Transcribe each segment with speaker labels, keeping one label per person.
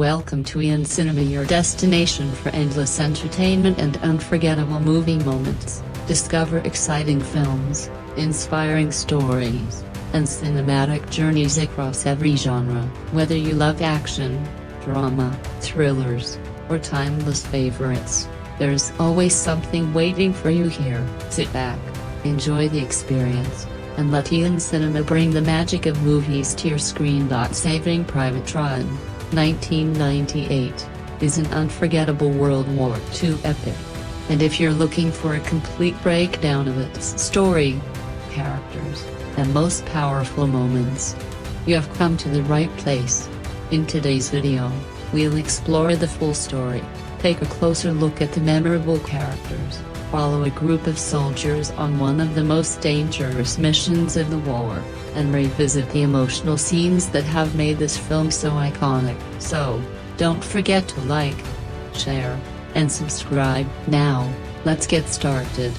Speaker 1: Welcome to Ian Cinema, your destination for endless entertainment and unforgettable movie moments. Discover exciting films, inspiring stories, and cinematic journeys across every genre. Whether you love action, drama, thrillers, or timeless favorites, there's always something waiting for you here. Sit back, enjoy the experience, and let Ian Cinema bring the magic of movies to your screen. Saving Private Ryan, 1998, is an unforgettable World War II epic. And if you're looking for a complete breakdown of its story, characters, and most powerful moments, you have come to the right place. In today's video, we'll explore the full story, take a closer look at the memorable characters, follow a group of soldiers on one of the most dangerous missions of the war, and revisit the emotional scenes that have made this film so iconic. So, don't forget to like, share, and subscribe. Now, let's get started.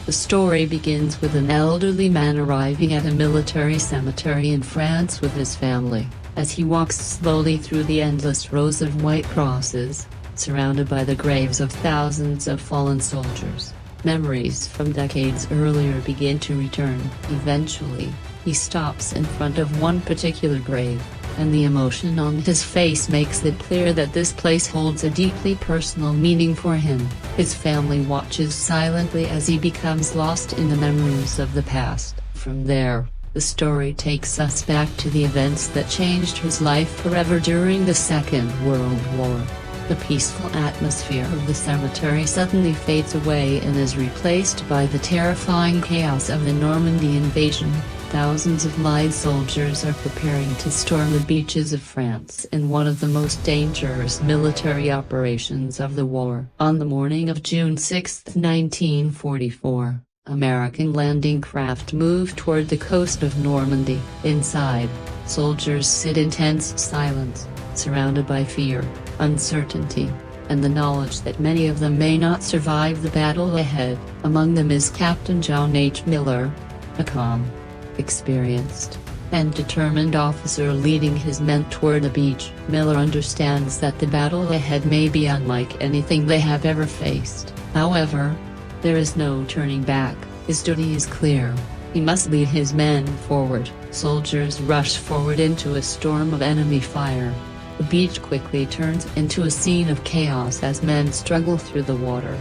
Speaker 1: The story begins with an elderly man arriving at a military cemetery in France with his family. As he walks slowly through the endless rows of white crosses, surrounded by the graves of thousands of fallen soldiers, memories from decades earlier begin to return. Eventually, he stops in front of one particular grave, and the emotion on his face makes it clear that this place holds a deeply personal meaning for him. His family watches silently as he becomes lost in the memories of the past. From there, the story takes us back to the events that changed his life forever during the Second World War. The peaceful atmosphere of the cemetery suddenly fades away and is replaced by the terrifying chaos of the Normandy invasion. Thousands of Allied soldiers are preparing to storm the beaches of France in one of the most dangerous military operations of the war. On the morning of June 6, 1944, American landing craft moved toward the coast of Normandy. Inside, soldiers sit in tense silence, surrounded by fear, uncertainty, and the knowledge that many of them may not survive the battle ahead. Among them is Captain John H. Miller, a calm, experienced, and determined officer leading his men toward the beach. Miller understands that the battle ahead may be unlike anything they have ever faced. However, there is no turning back. His duty is clear. He must lead his men forward. Soldiers rush forward into a storm of enemy fire. The beach quickly turns into a scene of chaos as men struggle through the water,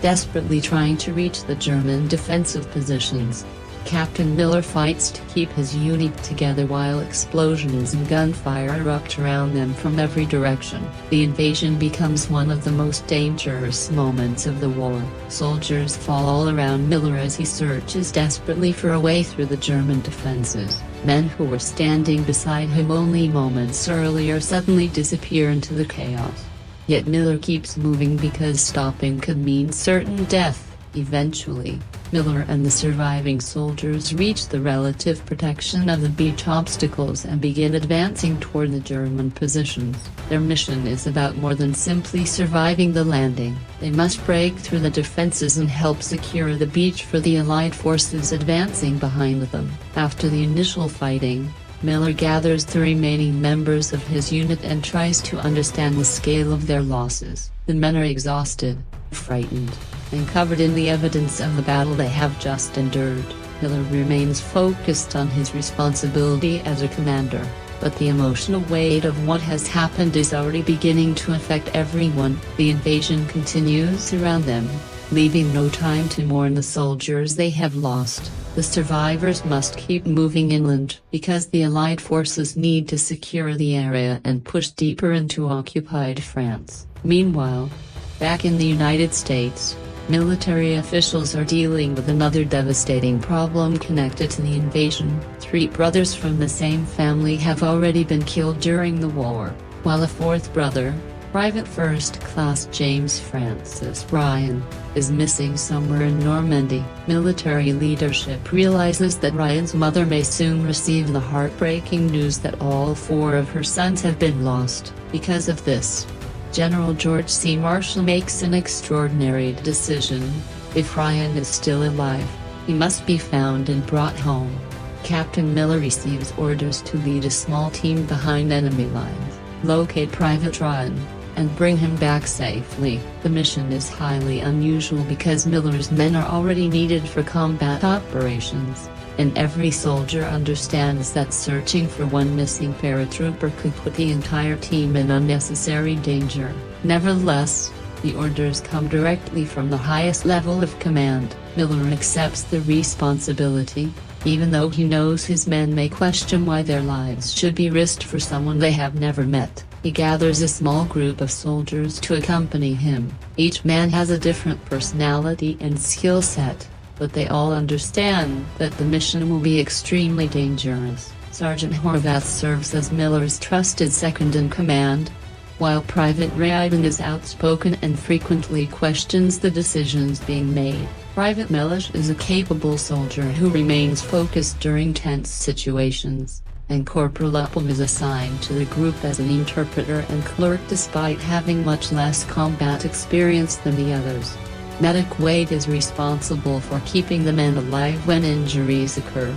Speaker 1: desperately trying to reach the German defensive positions. Captain Miller fights to keep his unit together while explosions and gunfire erupt around them from every direction. The invasion becomes one of the most dangerous moments of the war. Soldiers fall all around Miller as he searches desperately for a way through the German defenses. Men who were standing beside him only moments earlier suddenly disappear into the chaos. Yet Miller keeps moving because stopping could mean certain death. Eventually, Miller and the surviving soldiers reach the relative protection of the beach obstacles and begin advancing toward the German positions. Their mission is about more than simply surviving the landing. They must break through the defenses and help secure the beach for the Allied forces advancing behind them. After the initial fighting, Miller gathers the remaining members of his unit and tries to understand the scale of their losses. The men are exhausted, frightened, and covered in the evidence of the battle they have just endured. Miller remains focused on his responsibility as a commander, but the emotional weight of what has happened is already beginning to affect everyone. The invasion continues around them, leaving no time to mourn the soldiers they have lost. The survivors must keep moving inland because the Allied forces need to secure the area and push deeper into occupied France. Meanwhile, back in the United States, military officials are dealing with another devastating problem connected to the invasion. 3 brothers from the same family have already been killed during the war, while a 4th brother, Private First Class James Francis Ryan, is missing somewhere in Normandy. Military leadership realizes that Ryan's mother may soon receive the heartbreaking news that all 4 of her sons have been lost. Because of this, General George C. Marshall makes an extraordinary decision. If Ryan is still alive, he must be found and brought home. Captain Miller receives orders to lead a small team behind enemy lines, locate Private Ryan, and bring him back safely. The mission is highly unusual because Miller's men are already needed for combat operations, and every soldier understands that searching for one missing paratrooper could put the entire team in unnecessary danger. Nevertheless, the orders come directly from the highest level of command. Miller accepts the responsibility, even though he knows his men may question why their lives should be risked for someone they have never met. He gathers a small group of soldiers to accompany him. Each man has a different personality and skill set, but they all understand that the mission will be extremely dangerous. Sergeant Horvath serves as Miller's trusted second-in-command, while Private Ryan is outspoken and frequently questions the decisions being made. Private Mellish is a capable soldier who remains focused during tense situations, and Corporal Upham is assigned to the group as an interpreter and clerk despite having much less combat experience than the others. Medic Wade is responsible for keeping the men alive when injuries occur,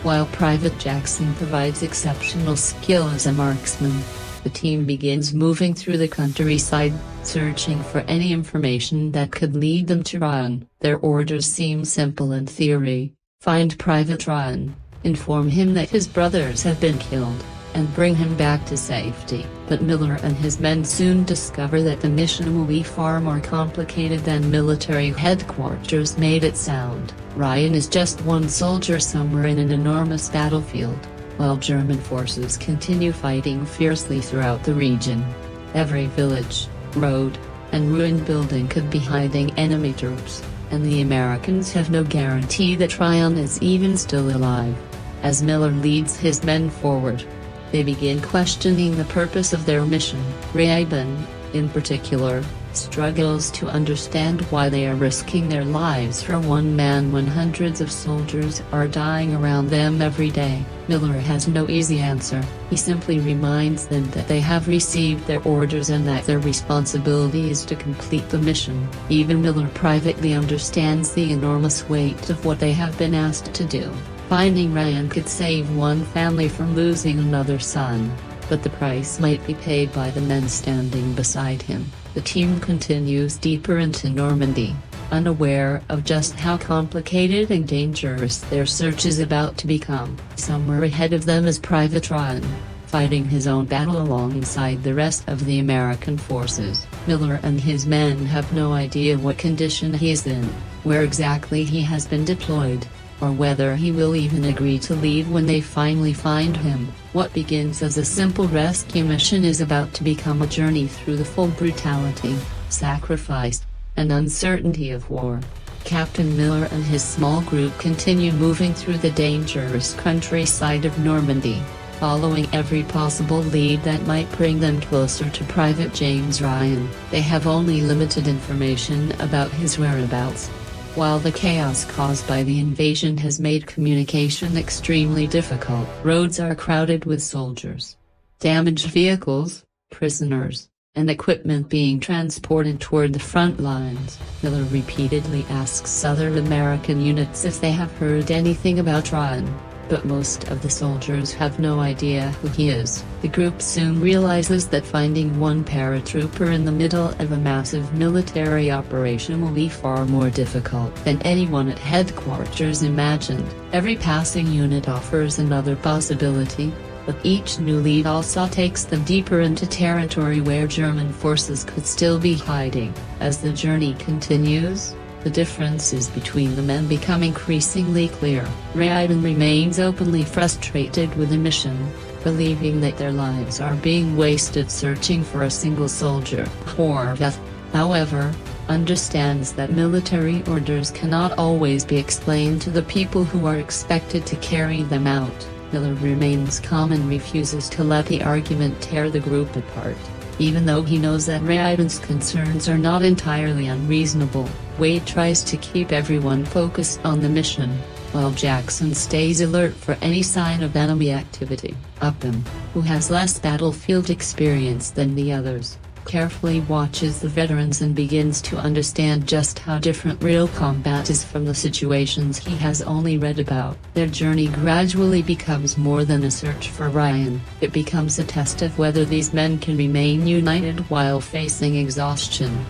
Speaker 1: while Private Jackson provides exceptional skill as a marksman. The team begins moving through the countryside, searching for any information that could lead them to Ryan. Their orders seem simple in theory: find Private Ryan, inform him that his brothers have been killed, and bring him back to safety. But Miller and his men soon discover that the mission will be far more complicated than military headquarters made it sound. Ryan is just one soldier somewhere in an enormous battlefield, while German forces continue fighting fiercely throughout the region. Every village, road, and ruined building could be hiding enemy troops, and the Americans have no guarantee that Ryan is even still alive. As Miller leads his men forward, they begin questioning the purpose of their mission. Ryan, in particular, struggles to understand why they are risking their lives for one man when hundreds of soldiers are dying around them every day. Miller has no easy answer. He simply reminds them that they have received their orders and that their responsibility is to complete the mission. Even Miller privately understands the enormous weight of what they have been asked to do. Finding Ryan could save one family from losing another son, but the price might be paid by the men standing beside him. The team continues deeper into Normandy, unaware of just how complicated and dangerous their search is about to become. Somewhere ahead of them is Private Ryan, fighting his own battle alongside the rest of the American forces. Miller and his men have no idea what condition he is in, where exactly he has been deployed, or whether he will even agree to leave when they finally find him. What begins as a simple rescue mission is about to become a journey through the full brutality, sacrifice, and uncertainty of war. Captain Miller and his small group continue moving through the dangerous countryside of Normandy, following every possible lead that might bring them closer to Private James Ryan. They have only limited information about his whereabouts, while the chaos caused by the invasion has made communication extremely difficult. Roads are crowded with soldiers, damaged vehicles, prisoners, and equipment being transported toward the front lines. Miller repeatedly asks other American units if they have heard anything about Ryan, but most of the soldiers have no idea who he is. The group soon realizes that finding one paratrooper in the middle of a massive military operation will be far more difficult than anyone at headquarters imagined. Every passing unit offers another possibility, but each new lead also takes them deeper into territory where German forces could still be hiding. As the journey continues, the differences between the men become increasingly clear. Ryan remains openly frustrated with the mission, believing that their lives are being wasted searching for a single soldier. Horvath, however, understands that military orders cannot always be explained to the people who are expected to carry them out. Miller remains calm and refuses to let the argument tear the group apart. Even though he knows that Ryan's concerns are not entirely unreasonable, Wade tries to keep everyone focused on the mission, while Jackson stays alert for any sign of enemy activity. Upham, who has less battlefield experience than the others, carefully watches the veterans and begins to understand just how different real combat is from the situations he has only read about. Their journey gradually becomes more than a search for Ryan. It becomes a test of whether these men can remain united while facing exhaustion,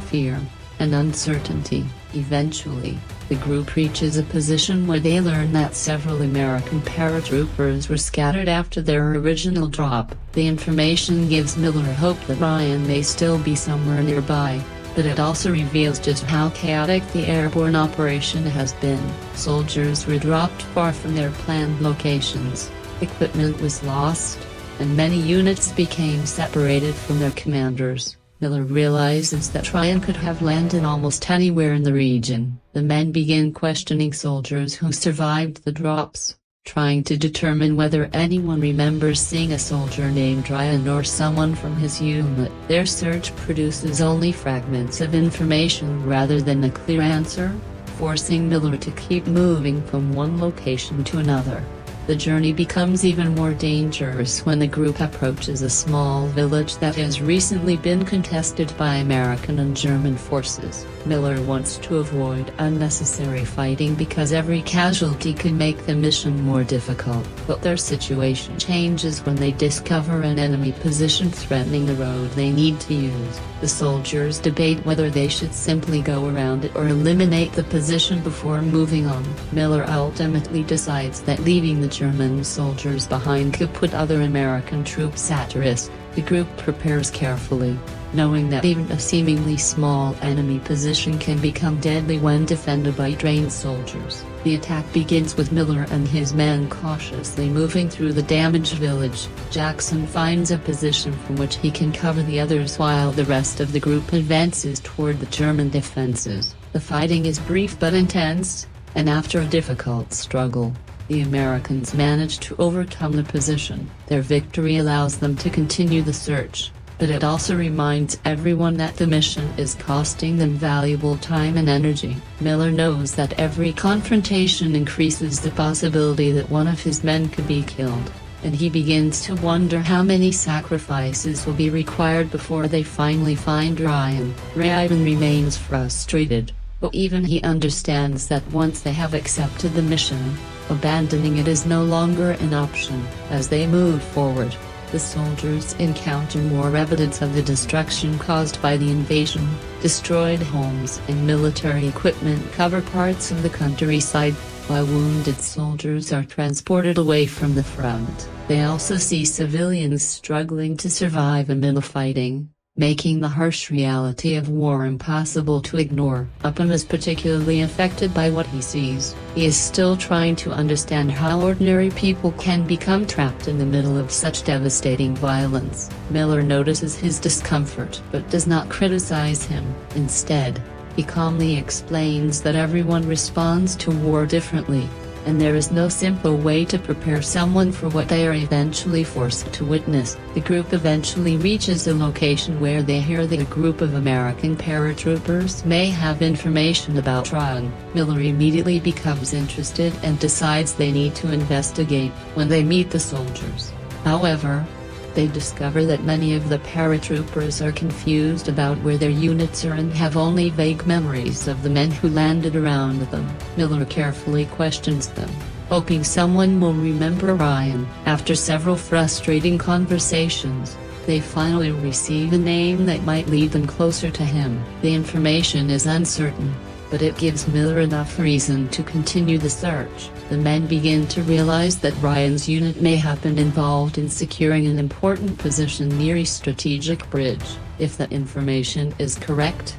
Speaker 1: fear, and uncertainty. Eventually, the group reaches a position where they learn that several American paratroopers were scattered after their original drop. The information gives Miller hope that Ryan may still be somewhere nearby, but it also reveals just how chaotic the airborne operation has been. Soldiers were dropped far from their planned locations, equipment was lost, and many units became separated from their commanders. Miller realizes that Ryan could have landed almost anywhere in the region. The men begin questioning soldiers who survived the drops, trying to determine whether anyone remembers seeing a soldier named Ryan or someone from his unit. Their search produces only fragments of information rather than a clear answer, forcing Miller to keep moving from one location to another. The journey becomes even more dangerous when the group approaches a small village that has recently been contested by American and German forces. Miller wants to avoid unnecessary fighting because every casualty can make the mission more difficult. But their situation changes when they discover an enemy position threatening the road they need to use. The soldiers debate whether they should simply go around it or eliminate the position before moving on. Miller ultimately decides that leaving the German soldiers behind could put other American troops at risk. The group prepares carefully, knowing that even a seemingly small enemy position can become deadly when defended by trained soldiers. The attack begins with Miller and his men cautiously moving through the damaged village. Jackson finds a position from which he can cover the others while the rest of the group advances toward the German defenses. The fighting is brief but intense, and after a difficult struggle, the Americans manage to overcome the position. Their victory allows them to continue the search, but it also reminds everyone that the mission is costing them valuable time and energy. Miller knows that every confrontation increases the possibility that one of his men could be killed, and he begins to wonder how many sacrifices will be required before they finally find Ryan. Ryan remains frustrated, but even he understands that once they have accepted the mission, abandoning it is no longer an option. As they move forward, the soldiers encounter more evidence of the destruction caused by the invasion. Destroyed homes and military equipment cover parts of the countryside, while wounded soldiers are transported away from the front. They also see civilians struggling to survive amid the fighting, making the harsh reality of war impossible to ignore. Upham is particularly affected by what he sees. He is still trying to understand how ordinary people can become trapped in the middle of such devastating violence. Miller notices his discomfort but does not criticize him. Instead, he calmly explains that everyone responds to war differently, and there is no simple way to prepare someone for what they are eventually forced to witness. The group eventually reaches a location where they hear that a group of American paratroopers may have information about Ryan. Miller immediately becomes interested and decides they need to investigate. When they meet the soldiers, however, they discover that many of the paratroopers are confused about where their units are and have only vague memories of the men who landed around them. Miller carefully questions them, hoping someone will remember Ryan. After several frustrating conversations, they finally receive a name that might lead them closer to him. The information is uncertain, but it gives Miller enough reason to continue the search. The men begin to realize that Ryan's unit may have been involved in securing an important position near a strategic bridge. If the information is correct,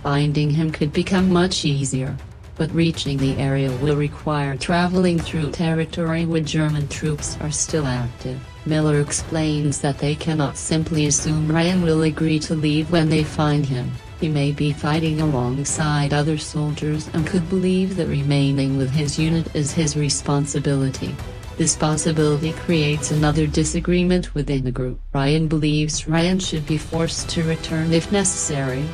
Speaker 1: finding him could become much easier, but reaching the area will require traveling through territory where German troops are still active. Miller explains that they cannot simply assume Ryan will agree to leave when they find him. He may be fighting alongside other soldiers and could believe that remaining with his unit is his responsibility. This possibility creates another disagreement within the group. Ryan believes Ryan should be forced to return if necessary,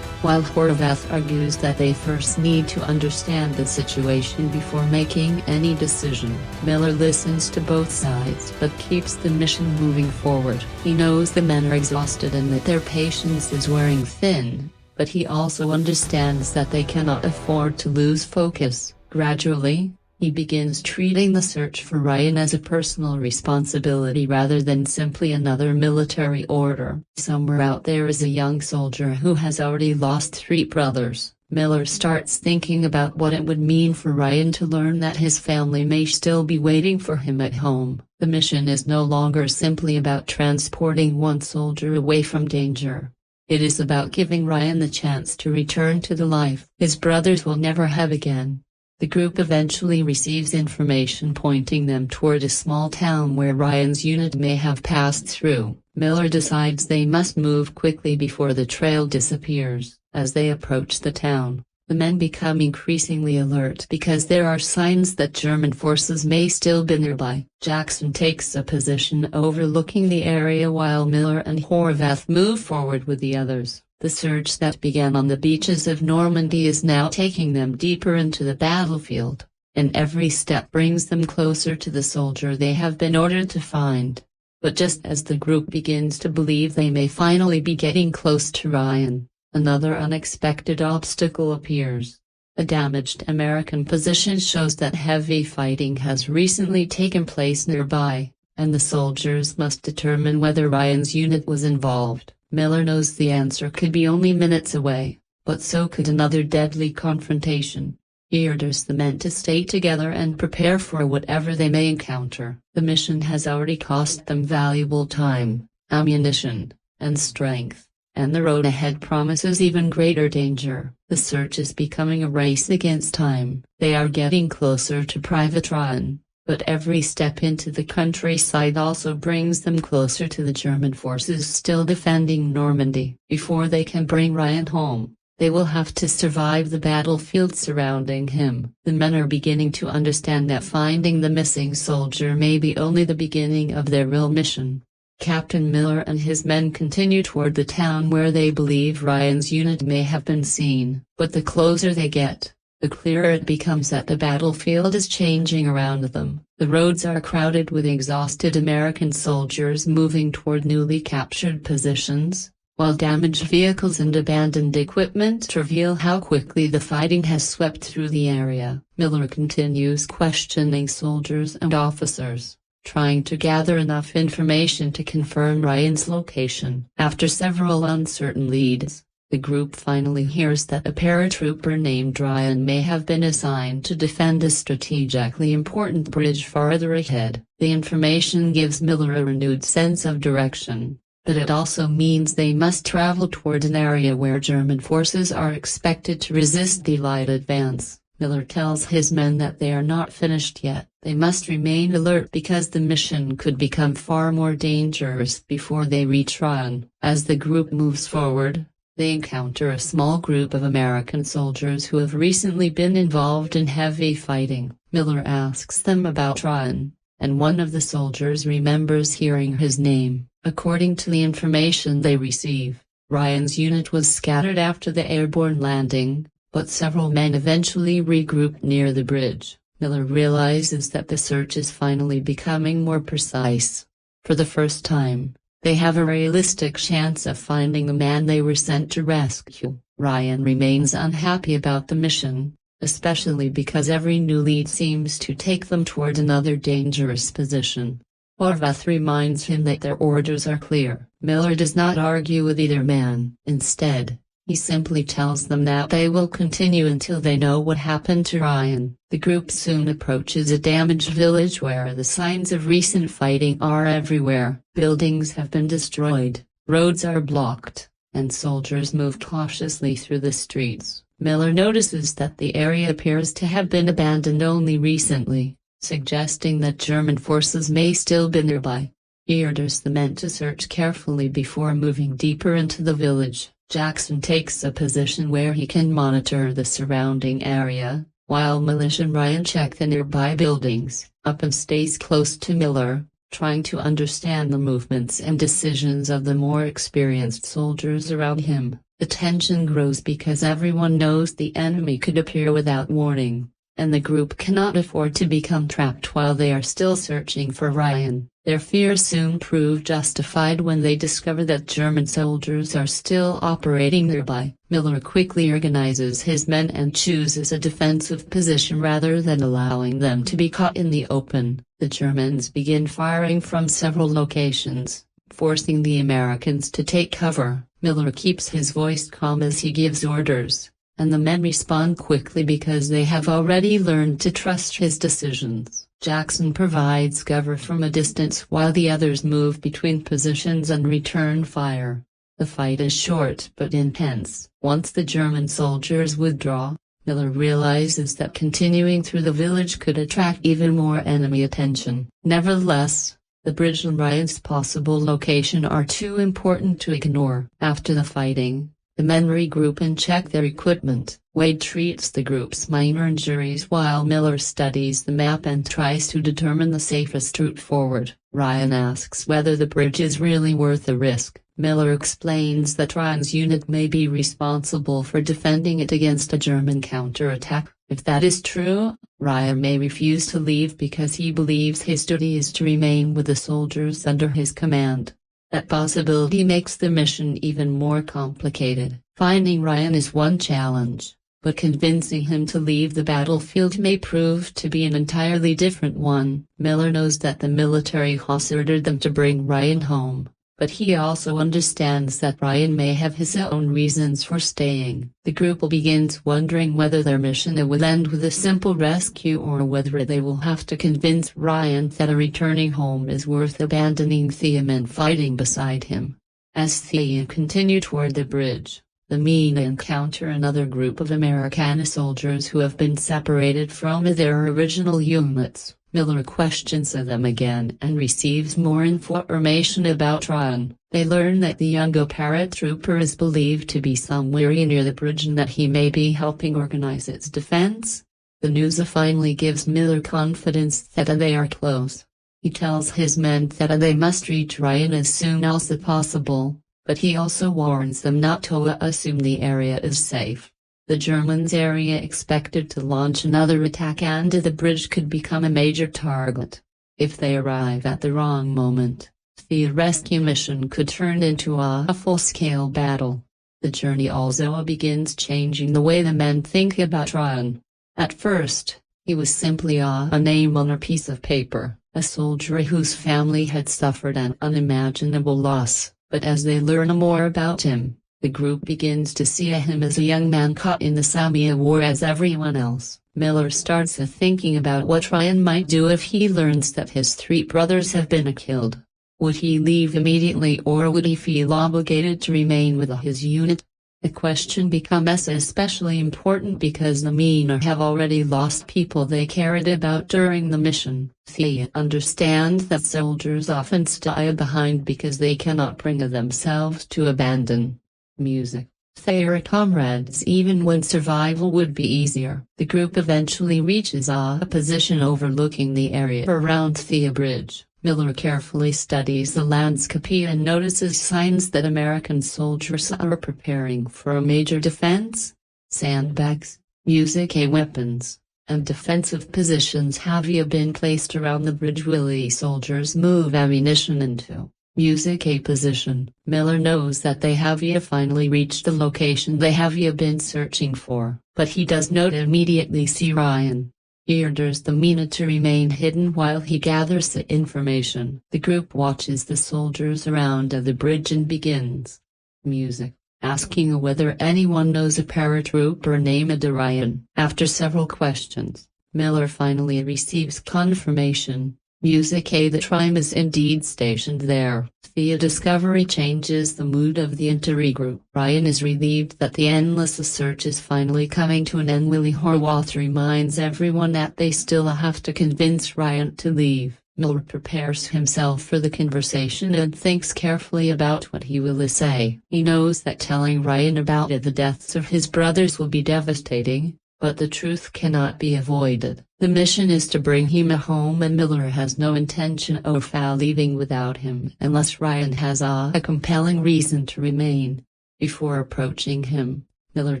Speaker 1: While Horvath argues that they first need to understand the situation before making any decision, Miller listens to both sides but keeps the mission moving forward. He knows the men are exhausted and that their patience is wearing thin, but he also understands that they cannot afford to lose focus. Gradually, he begins treating the search for Ryan as a personal responsibility rather than simply another military order. Somewhere out there is a young soldier who has already lost 3 brothers. Miller starts thinking about what it would mean for Ryan to learn that his family may still be waiting for him at home. The mission is no longer simply about transporting one soldier away from danger. It is about giving Ryan the chance to return to the life his brothers will never have again. The group eventually receives information pointing them toward a small town where Ryan's unit may have passed through. Miller decides they must move quickly before the trail disappears. As they approach the town, the men become increasingly alert because there are signs that German forces may still be nearby. Jackson takes a position overlooking the area while Miller and Horvath move forward with the others. The search that began on the beaches of Normandy is now taking them deeper into the battlefield, and every step brings them closer to the soldier they have been ordered to find. But just as the group begins to believe they may finally be getting close to Ryan, another unexpected obstacle appears. A damaged American position shows that heavy fighting has recently taken place nearby, and the soldiers must determine whether Ryan's unit was involved. Miller knows the answer could be only minutes away, but so could another deadly confrontation. He orders the men to stay together and prepare for whatever they may encounter. The mission has already cost them valuable time, ammunition, and strength, and the road ahead promises even greater danger. The search is becoming a race against time. They are getting closer to Private Ryan, but every step into the countryside also brings them closer to the German forces still defending Normandy. Before they can bring Ryan home, they will have to survive the battlefield surrounding him. The men are beginning to understand that finding the missing soldier may be only the beginning of their real mission. Captain Miller and his men continue toward the town where they believe Ryan's unit may have been seen. But the closer they get, the clearer it becomes that the battlefield is changing around them. The roads are crowded with exhausted American soldiers moving toward newly captured positions, while damaged vehicles and abandoned equipment reveal how quickly the fighting has swept through the area. Miller continues questioning soldiers and officers, trying to gather enough information to confirm Ryan's location. After several uncertain leads, the group finally hears that a paratrooper named Ryan may have been assigned to defend a strategically important bridge farther ahead. The information gives Miller a renewed sense of direction, but it also means they must travel toward an area where German forces are expected to resist the light advance. Miller tells his men that they are not finished yet. They must remain alert because the mission could become far more dangerous before they reach Ryan. As the group moves forward, they encounter a small group of American soldiers who have recently been involved in heavy fighting. Miller asks them about Ryan, and one of the soldiers remembers hearing his name. According to the information they receive, Ryan's unit was scattered after the airborne landing, but several men eventually regrouped near the bridge. Miller realizes that the search is finally becoming more precise. For the first time, they have a realistic chance of finding the man they were sent to rescue. Ryan remains unhappy about the mission, especially because every new lead seems to take them toward another dangerous position. Horvath reminds him that their orders are clear. Miller does not argue with either man. Instead, he simply tells them that they will continue until they know what happened to Ryan. The group soon approaches a damaged village where the signs of recent fighting are everywhere. Buildings have been destroyed, roads are blocked, and soldiers move cautiously through the streets. Miller notices that the area appears to have been abandoned only recently, suggesting that German forces may still be nearby. He orders the men to search carefully before moving deeper into the village. Jackson takes a position where he can monitor the surrounding area, while Militia and Ryan check the nearby buildings. Upham stays close to Miller, trying to understand the movements and decisions of the more experienced soldiers around him. The tension grows because everyone knows the enemy could appear without warning, and the group cannot afford to become trapped while they are still searching for Ryan. Their fears soon prove justified when they discover that German soldiers are still operating nearby. Miller quickly organizes his men and chooses a defensive position rather than allowing them to be caught in the open. The Germans begin firing from several locations, forcing the Americans to take cover. Miller keeps his voice calm as he gives orders, and the men respond quickly because they have already learned to trust his decisions. Jackson provides cover from a distance while the others move between positions and return fire. The fight is short but intense. Once the German soldiers withdraw, Miller realizes that continuing through the village could attract even more enemy attention. Nevertheless, the bridge and Ryan's possible location are too important to ignore. After the fighting, the men regroup and check their equipment. Wade treats the group's minor injuries while Miller studies the map and tries to determine the safest route forward. Ryan asks whether the bridge is really worth the risk. Miller explains that Ryan's unit may be responsible for defending it against a German counterattack. If that is true, Ryan may refuse to leave because he believes his duty is to remain with the soldiers under his command. That possibility makes the mission even more complicated. Finding Ryan is one challenge, but convincing him to leave the battlefield may prove to be an entirely different one. Miller knows that the military has ordered them to bring Ryan home, but he also understands that Ryan may have his own reasons for staying. The group begins wondering whether their mission will end with a simple rescue or whether they will have to convince Ryan that a returning home is worth abandoning Thea and fighting beside him. As Thea continue toward the bridge, the men encounter another group of Americana soldiers who have been separated from their original units. Miller questions them again and receives more information about Ryan. They learn that the young paratrooper is believed to be somewhere near the bridge and that he may be helping organize its defense. The news finally gives Miller confidence that they are close. He tells his men that they must reach Ryan as soon as possible, but he also warns them not to assume the area is safe. The Germans are expected to launch another attack and the bridge could become a major target. If they arrive at the wrong moment, the rescue mission could turn into a full-scale battle. The journey also begins changing the way the men think about Ryan. At first, he was simply a name on a piece of paper, a soldier whose family had suffered an unimaginable loss, but as they learn more about him, the group begins to see him as a young man caught in the Samia War as everyone else. Miller starts thinking about what Ryan might do if he learns that his 3 brothers have been killed. Would he leave immediately or would he feel obligated to remain with his unit? The question becomes especially important because the men have already lost people they cared about during the mission. Thea understands that soldiers often stay behind because they cannot bring themselves to abandon. Music. Their comrades even when survival would be easier. The group eventually reaches a position overlooking the area around Thea Bridge. Miller carefully studies the landscape and notices signs that American soldiers are preparing for a major defense. Sandbags, music weapons, and defensive positions have been placed around the bridge while the soldiers move ammunition into music position. Miller knows that they have finally reached the location they have been searching for, but he does not immediately see Ryan. He orders the men to remain hidden while he gathers the information. The group watches the soldiers around the bridge and begins music, asking whether anyone knows a paratrooper named Ryan. After several questions, Miller finally receives confirmation. Music the Trime is indeed stationed there. The discovery changes the mood of the entire group. Ryan is relieved that the endless search is finally coming to an end. Willie Horwath reminds everyone that they still have to convince Ryan to leave. Miller prepares himself for the conversation and thinks carefully about what he will say. He knows that telling Ryan about the deaths of his brothers will be devastating, but the truth cannot be avoided. The mission is to bring him home and Miller has no intention of leaving without him unless Ryan has a compelling reason to remain. Before approaching him, Miller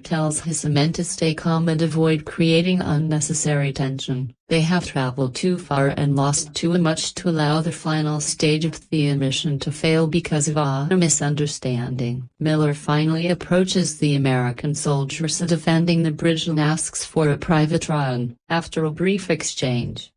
Speaker 1: tells his men to stay calm and avoid creating unnecessary tension. They have traveled too far and lost too much to allow the final stage of the mission to fail because of a misunderstanding. Miller finally approaches the American soldiers defending the bridge and asks for a private run. After a brief exchange,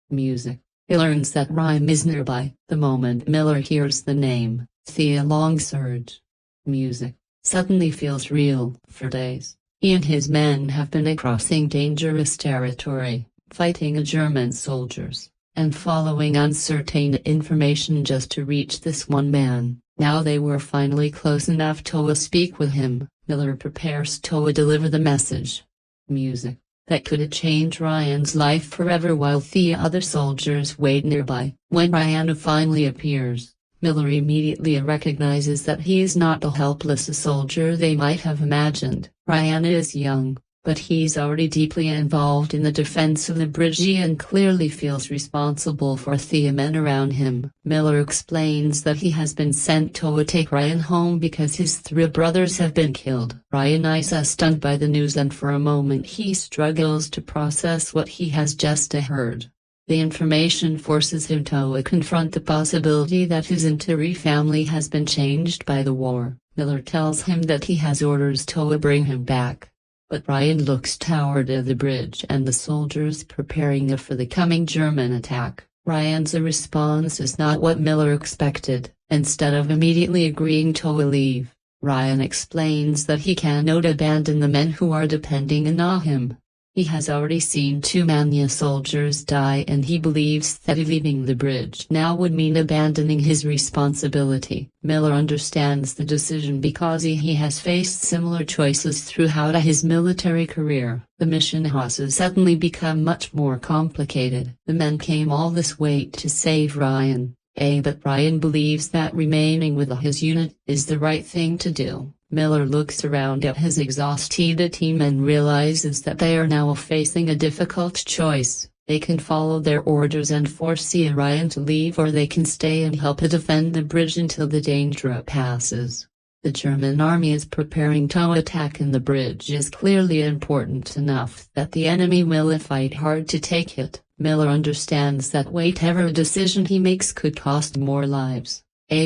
Speaker 1: music, he learns that Ryan is nearby. The moment Miller hears the name, Thea Longsurge, music, suddenly feels real. For days, he and his men have been crossing dangerous territory, fighting German soldiers, and following uncertain information just to reach this one man. Now they were finally close enough to speak with him. Miller prepares to deliver the message, music, that could change Ryan's life forever while the other soldiers wait nearby. When Ryan finally appears, Miller immediately recognizes that he is not the helpless soldier they might have imagined. Ryan is young, but he's already deeply involved in the defense of the bridge and clearly feels responsible for the men around him. Miller explains that he has been sent to take Ryan home because his 3 brothers have been killed. Ryan is stunned by the news and for a moment he struggles to process what he has just heard. The information forces him to confront the possibility that his entire family has been changed by the war. Miller tells him that he has orders to bring him back. But Ryan looks toward the bridge and the soldiers preparing for the coming German attack. Ryan's response is not what Miller expected. Instead of immediately agreeing to leave, Ryan explains that he cannot abandon the men who are depending on him. He has already seen 2 many soldiers die and he believes that leaving the bridge now would mean abandoning his responsibility. Miller understands the decision because he has faced similar choices throughout his military career. The mission has suddenly become much more complicated. The men came all this way to save Ryan, but Ryan believes that remaining with his unit is the right thing to do. Miller looks around at his exhausted team and realizes that they are now facing a difficult choice. They can follow their orders and force Ryan to leave, or they can stay and help defend the bridge until the danger passes. The German army is preparing to attack and the bridge is clearly important enough that the enemy will fight hard to take it. Miller understands that whatever decision he makes could cost more lives.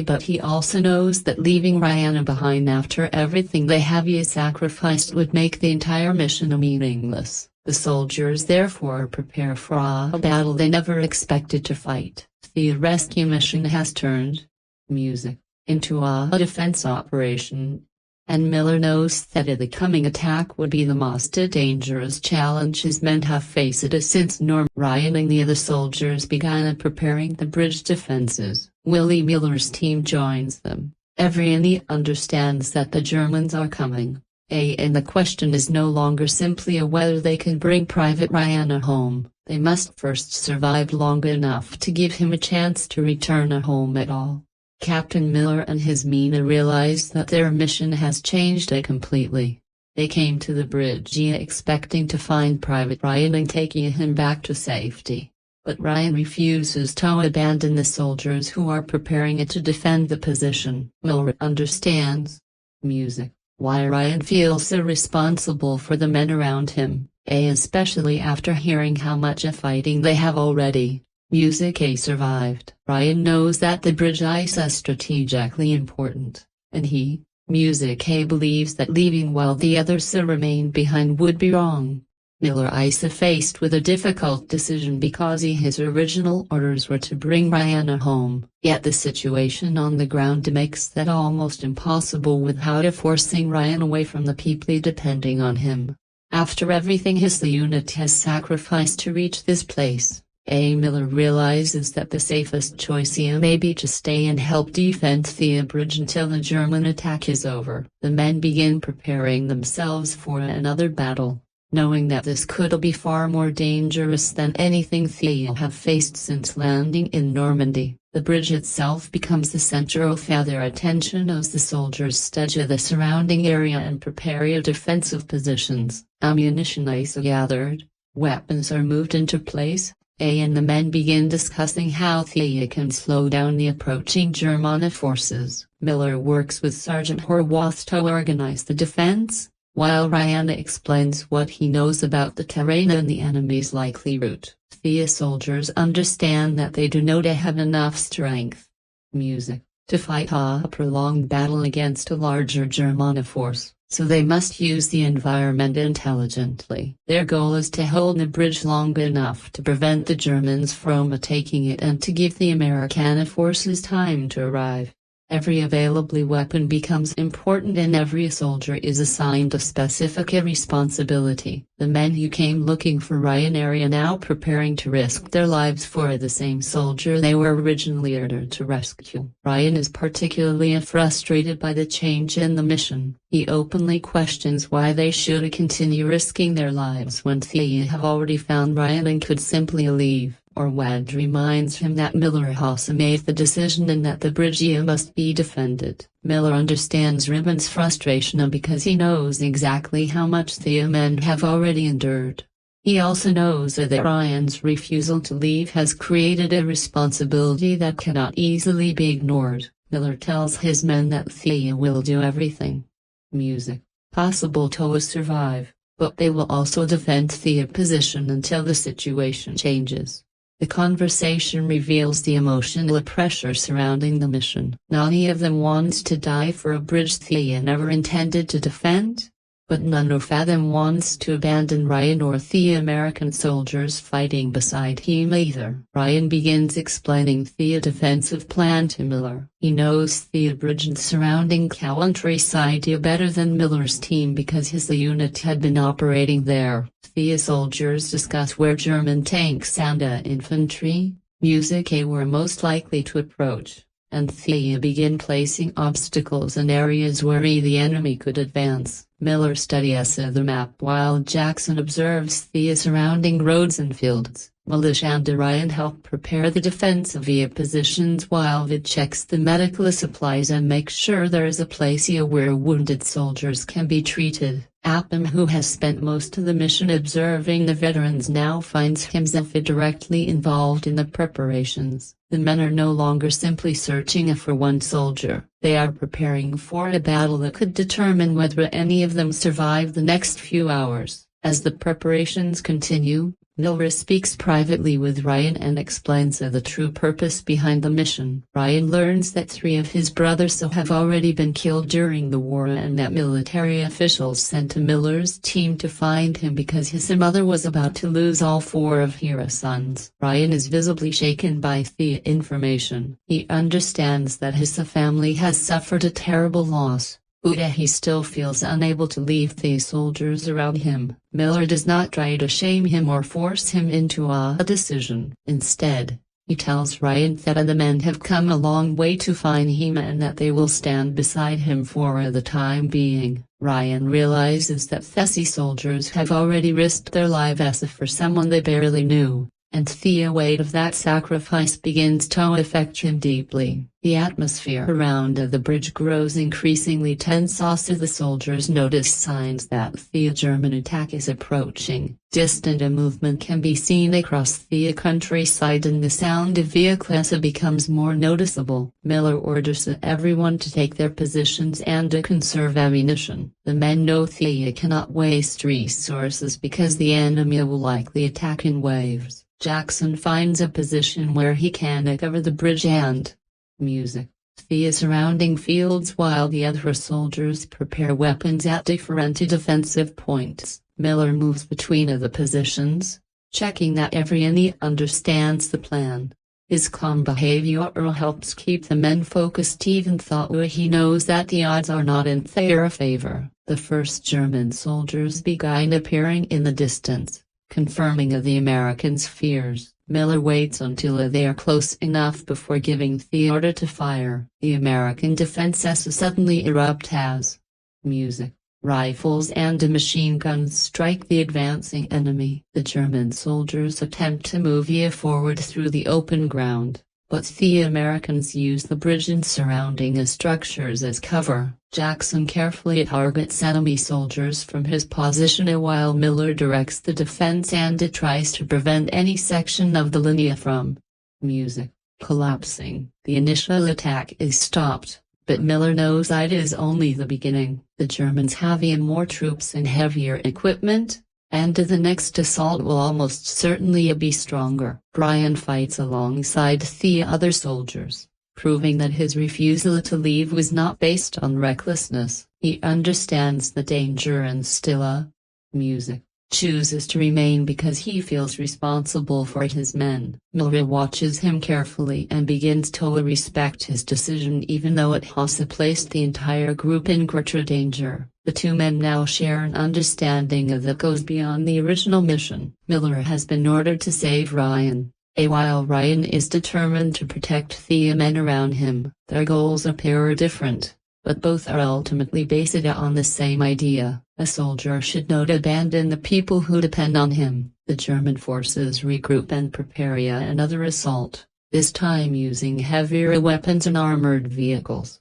Speaker 1: But he also knows that leaving Ryan behind after everything they have sacrificed would make the entire mission meaningless. The soldiers therefore prepare for a battle they never expected to fight. The rescue mission has turned, music, into a defense operation, and Miller knows that the coming attack would be the most dangerous challenge his men have faced since Ryan and the other soldiers began preparing the bridge defenses. Willie Miller's team joins them. Everyone understands that the Germans are coming, and the question is no longer simply whether they can bring Private Ryan home. They must first survive long enough to give him a chance to return home at all. Captain Miller and his men realize that their mission has changed completely. They came to the bridge expecting to find Private Ryan and taking him back to safety. But Ryan refuses to abandon the soldiers who are preparing to defend the position. Miller understands, music, why Ryan feels so responsible for the men around him, especially after hearing how much fighting they have already. Music survived. Ryan knows that the bridge is strategically important, and he, music believes that leaving while the others remain behind would be wrong. Miller is faced with a difficult decision because his original orders were to bring Ryan home. Yet the situation on the ground makes that almost impossible without forcing Ryan away from the people depending on him. After everything his unit has sacrificed to reach this place, Miller realizes that the safest choice may be to stay and help defend the bridge until the German attack is over. The men begin preparing themselves for another battle, knowing that this could be far more dangerous than anything they have faced since landing in Normandy. The bridge itself becomes the center of their attention as the soldiers study the surrounding area and prepare defensive positions. Ammunition is gathered, weapons are moved into place, and the men begin discussing how Thea can slow down the approaching German forces. Miller works with Sergeant Horwath to organize the defense, while Ryan explains what he knows about the terrain and the enemy's likely route. The soldiers understand that they do not have enough strength. Music. To fight a prolonged battle against a larger German force, so they must use the environment intelligently. Their goal is to hold the bridge long enough to prevent the Germans from taking it and to give the American forces time to arrive. Every available weapon becomes important and every soldier is assigned a specific responsibility. The men who came looking for Ryan are now preparing to risk their lives for the same soldier they were originally ordered to rescue. Ryan is particularly frustrated by the change in the mission. He openly questions why they should continue risking their lives when they have already found Ryan and could simply leave. Orwad reminds him that Miller has made the decision and that the bridge must be defended. Miller understands Ribbon's frustration because he knows exactly how much the men have already endured. He also knows that Ryan's refusal to leave has created a responsibility that cannot easily be ignored. Miller tells his men that Thea will do everything. Music. Possible to survive, but they will also defend Thea's position until the situation changes. The conversation reveals the emotional pressure surrounding the mission. None of them wants to die for a bridge Thea never intended to defend, but none of them wants to abandon Ryan or the American soldiers fighting beside him either. Ryan begins explaining the defensive plan to Miller. He knows the bridge and surrounding countryside better than Miller's team because his unit had been operating there. The soldiers discuss where German tanks and infantry, music were most likely to approach, and they begin placing obstacles in areas where the enemy could advance. Miller studies the map while Jackson observes the surrounding roads and fields. Militia and Ryan help prepare the defensive positions while Vid checks the medical supplies and makes sure there is a place where wounded soldiers can be treated. Appam, who has spent most of the mission observing the veterans, now finds himself directly involved in the preparations. The men are no longer simply searching for one soldier. They are preparing for a battle that could determine whether any of them survive the next few hours. As the preparations continue, Miller speaks privately with Ryan and explains the true purpose behind the mission. Ryan learns that 3 of his brothers have already been killed during the war and that military officials sent Miller's team to find him because his mother was about to lose all 4 of her sons. Ryan is visibly shaken by the information. He understands that his family has suffered a terrible loss, but he still feels unable to leave the soldiers around him. Miller does not try to shame him or force him into a decision. Instead, he tells Ryan that the men have come a long way to find him and that they will stand beside him for the time being. Ryan realizes that the soldiers have already risked their lives for someone they barely knew, and the weight of that sacrifice begins to affect him deeply. The atmosphere around the bridge grows increasingly tense as the soldiers notice signs that the German attack is approaching. Distant movement can be seen across the countryside and the sound of vehicles becomes more noticeable. Miller orders everyone to take their positions and to conserve ammunition. The men know they cannot waste resources because the enemy will likely attack in waves. Jackson finds a position where he can cover the bridge and music. The surrounding fields while the other soldiers prepare weapons at different defensive points. Miller moves between the positions, checking that everyone understands the plan. His calm behavior helps keep the men focused even though he knows that the odds are not in their favor. The first German soldiers begin appearing in the distance, confirming the Americans' fears. Miller waits until they are close enough before giving the order to fire. The American defenses suddenly erupt as music, rifles and machine guns strike the advancing enemy. The German soldiers attempt to move forward through the open ground, but the Americans use the bridge and surrounding structures as cover. Jackson carefully targets enemy soldiers from his position while Miller directs the defense and tries to prevent any section of the linear from music collapsing. The initial attack is stopped, but Miller knows that it is only the beginning. The Germans have even more troops and heavier equipment, and the next assault will almost certainly be stronger. Ryan fights alongside the other soldiers, proving that his refusal to leave was not based on recklessness. He understands the danger and still music chooses to remain because he feels responsible for his men. Miller watches him carefully and begins to respect his decision even though it has placed the entire group in greater danger. The two men now share an understanding that goes beyond the original mission. Miller has been ordered to save Ryan, while Ryan is determined to protect the men around him. Their goals appear different, but both are ultimately based on the same idea: a soldier should not abandon the people who depend on him. The German forces regroup and prepare another assault, this time using heavier weapons and armored vehicles.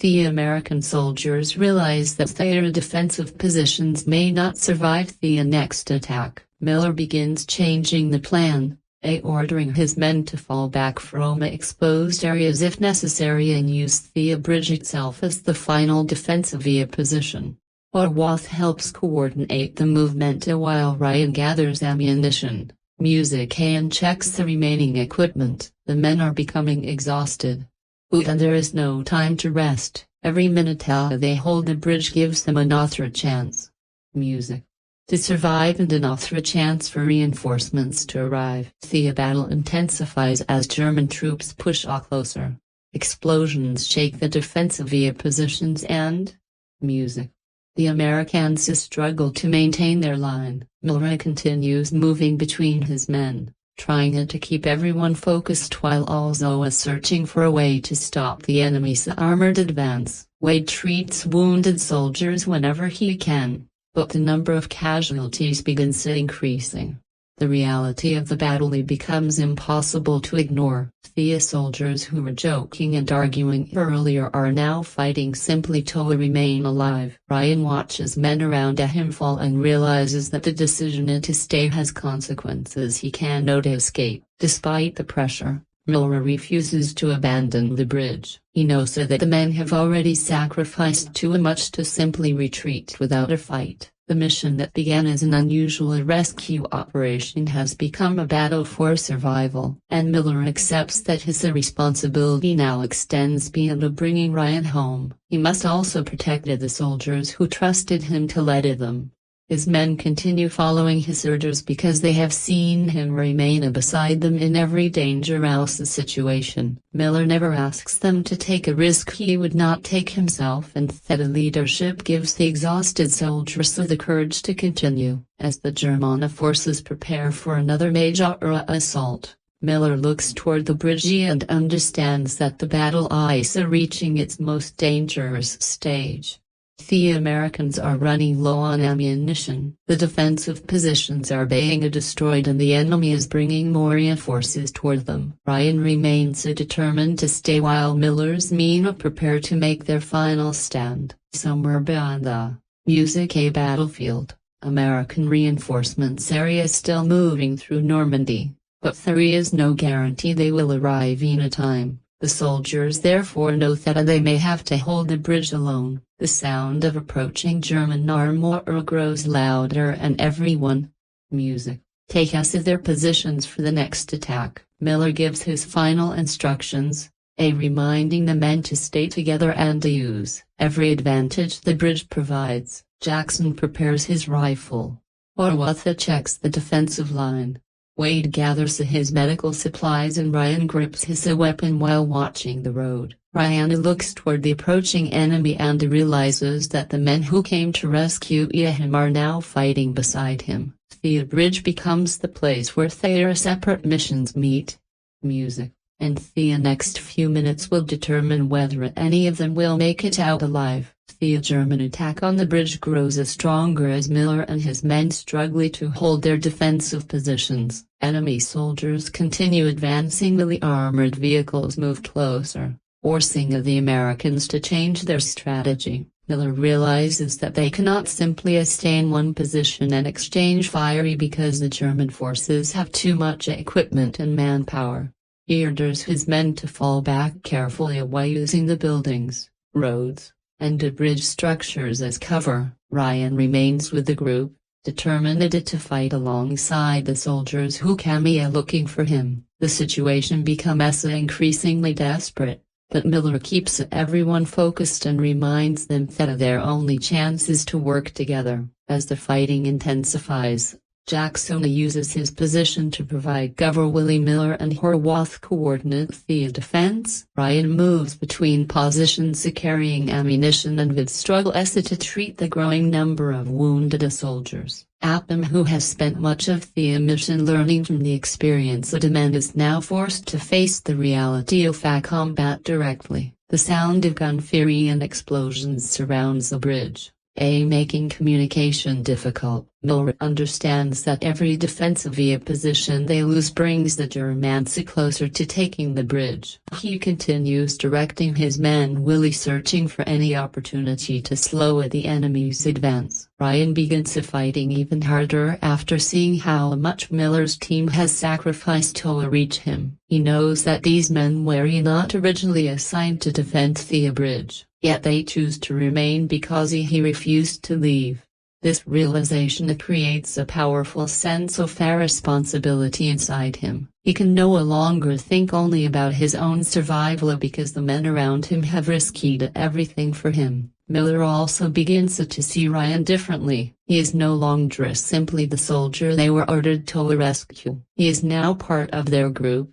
Speaker 1: The American soldiers realize that their defensive positions may not survive the next attack. Miller begins changing the plan, ordering his men to fall back from exposed areas if necessary and use the bridge itself as the final defensive position. Orwath helps coordinate the movement while Ryan gathers ammunition, music and checks the remaining equipment. The men are becoming exhausted, and there is no time to rest. Every minute they hold the bridge gives them another chance music to survive and another chance for reinforcements to arrive. The battle intensifies as German troops push closer. Explosions shake the defensive positions and music. The Americans struggle to maintain their line. Miller continues moving between his men, trying to keep everyone focused while also searching for a way to stop the enemy's armored advance. Wade treats wounded soldiers whenever he can, but the number of casualties begins increasing. The reality of the battle becomes impossible to ignore. The soldiers who were joking and arguing earlier are now fighting simply to remain alive. Ryan watches men around him fall and realizes that the decision to stay has consequences he cannot escape. Despite the pressure, Miller refuses to abandon the bridge. He knows that the men have already sacrificed too much to simply retreat without a fight. The mission that began as an unusual rescue operation has become a battle for survival, and Miller accepts that his responsibility now extends beyond bringing Ryan home. He must also protect the soldiers who trusted him to lead them. His men continue following his orders because they have seen him remain beside them in every dangerous situation. Miller never asks them to take a risk he would not take himself, and that leadership gives the exhausted soldiers the courage to continue. As the German forces prepare for another major assault, Miller looks toward the bridge and understands that the battle is reaching its most dangerous stage. The Americans are running low on ammunition. The defensive positions are being destroyed and the enemy is bringing more reinforcements toward them. Ryan remains determined to stay while Miller's men prepare to make their final stand. Somewhere beyond the music battlefield, American reinforcements are still moving through Normandy, but there is no guarantee they will arrive in time. The soldiers therefore know that they may have to hold the bridge alone. The sound of approaching German armor grows louder and everyone music take us to their positions for the next attack. Miller gives his final instructions, reminding the men to stay together and to use every advantage the bridge provides. Jackson prepares his rifle. Orwath checks the defensive line. Wade gathers his medical supplies and Ryan grips his weapon while watching the road. Ryan looks toward the approaching enemy and realizes that the men who came to rescue him are now fighting beside him. The bridge becomes the place where their separate missions meet. Music, and the next few minutes will determine whether any of them will make it out alive. The German attack on the bridge grows stronger as Miller and his men struggle to hold their defensive positions. Enemy soldiers continue advancing while the armored vehicles move closer, forcing the Americans to change their strategy. Miller realizes that they cannot simply stay in one position and exchange fire because the German forces have too much equipment and manpower. He orders his men to fall back carefully away using the buildings, roads, and bridge structures as cover. Ryan remains with the group, determined to fight alongside the soldiers who come looking for him. The situation becomes increasingly desperate, but Miller keeps everyone focused and reminds them that their only chance is to work together. As the fighting intensifies, Jackson uses his position to provide cover while Miller and Horwath coordinate the defense. Ryan moves between positions carrying ammunition and would struggle to treat the growing number of wounded soldiers. Upham, who has spent much of the mission learning from the experience of Damon, is now forced to face the reality of combat directly. The sound of gunfire and explosions surrounds the bridge, making communication difficult. Miller understands that every defensive position they lose brings the Germans closer to taking the bridge. He continues directing his men while searching for any opportunity to slow the enemy's advance. Ryan begins fighting even harder after seeing how much Miller's team has sacrificed to reach him. He knows that these men were not originally assigned to defend the bridge, yet they choose to remain because he refused to leave. This realization creates a powerful sense of responsibility inside him. He can no longer think only about his own survival because the men around him have risked everything for him. Miller also begins to see Ryan differently. He is no longer simply the soldier they were ordered to rescue. He is now part of their group,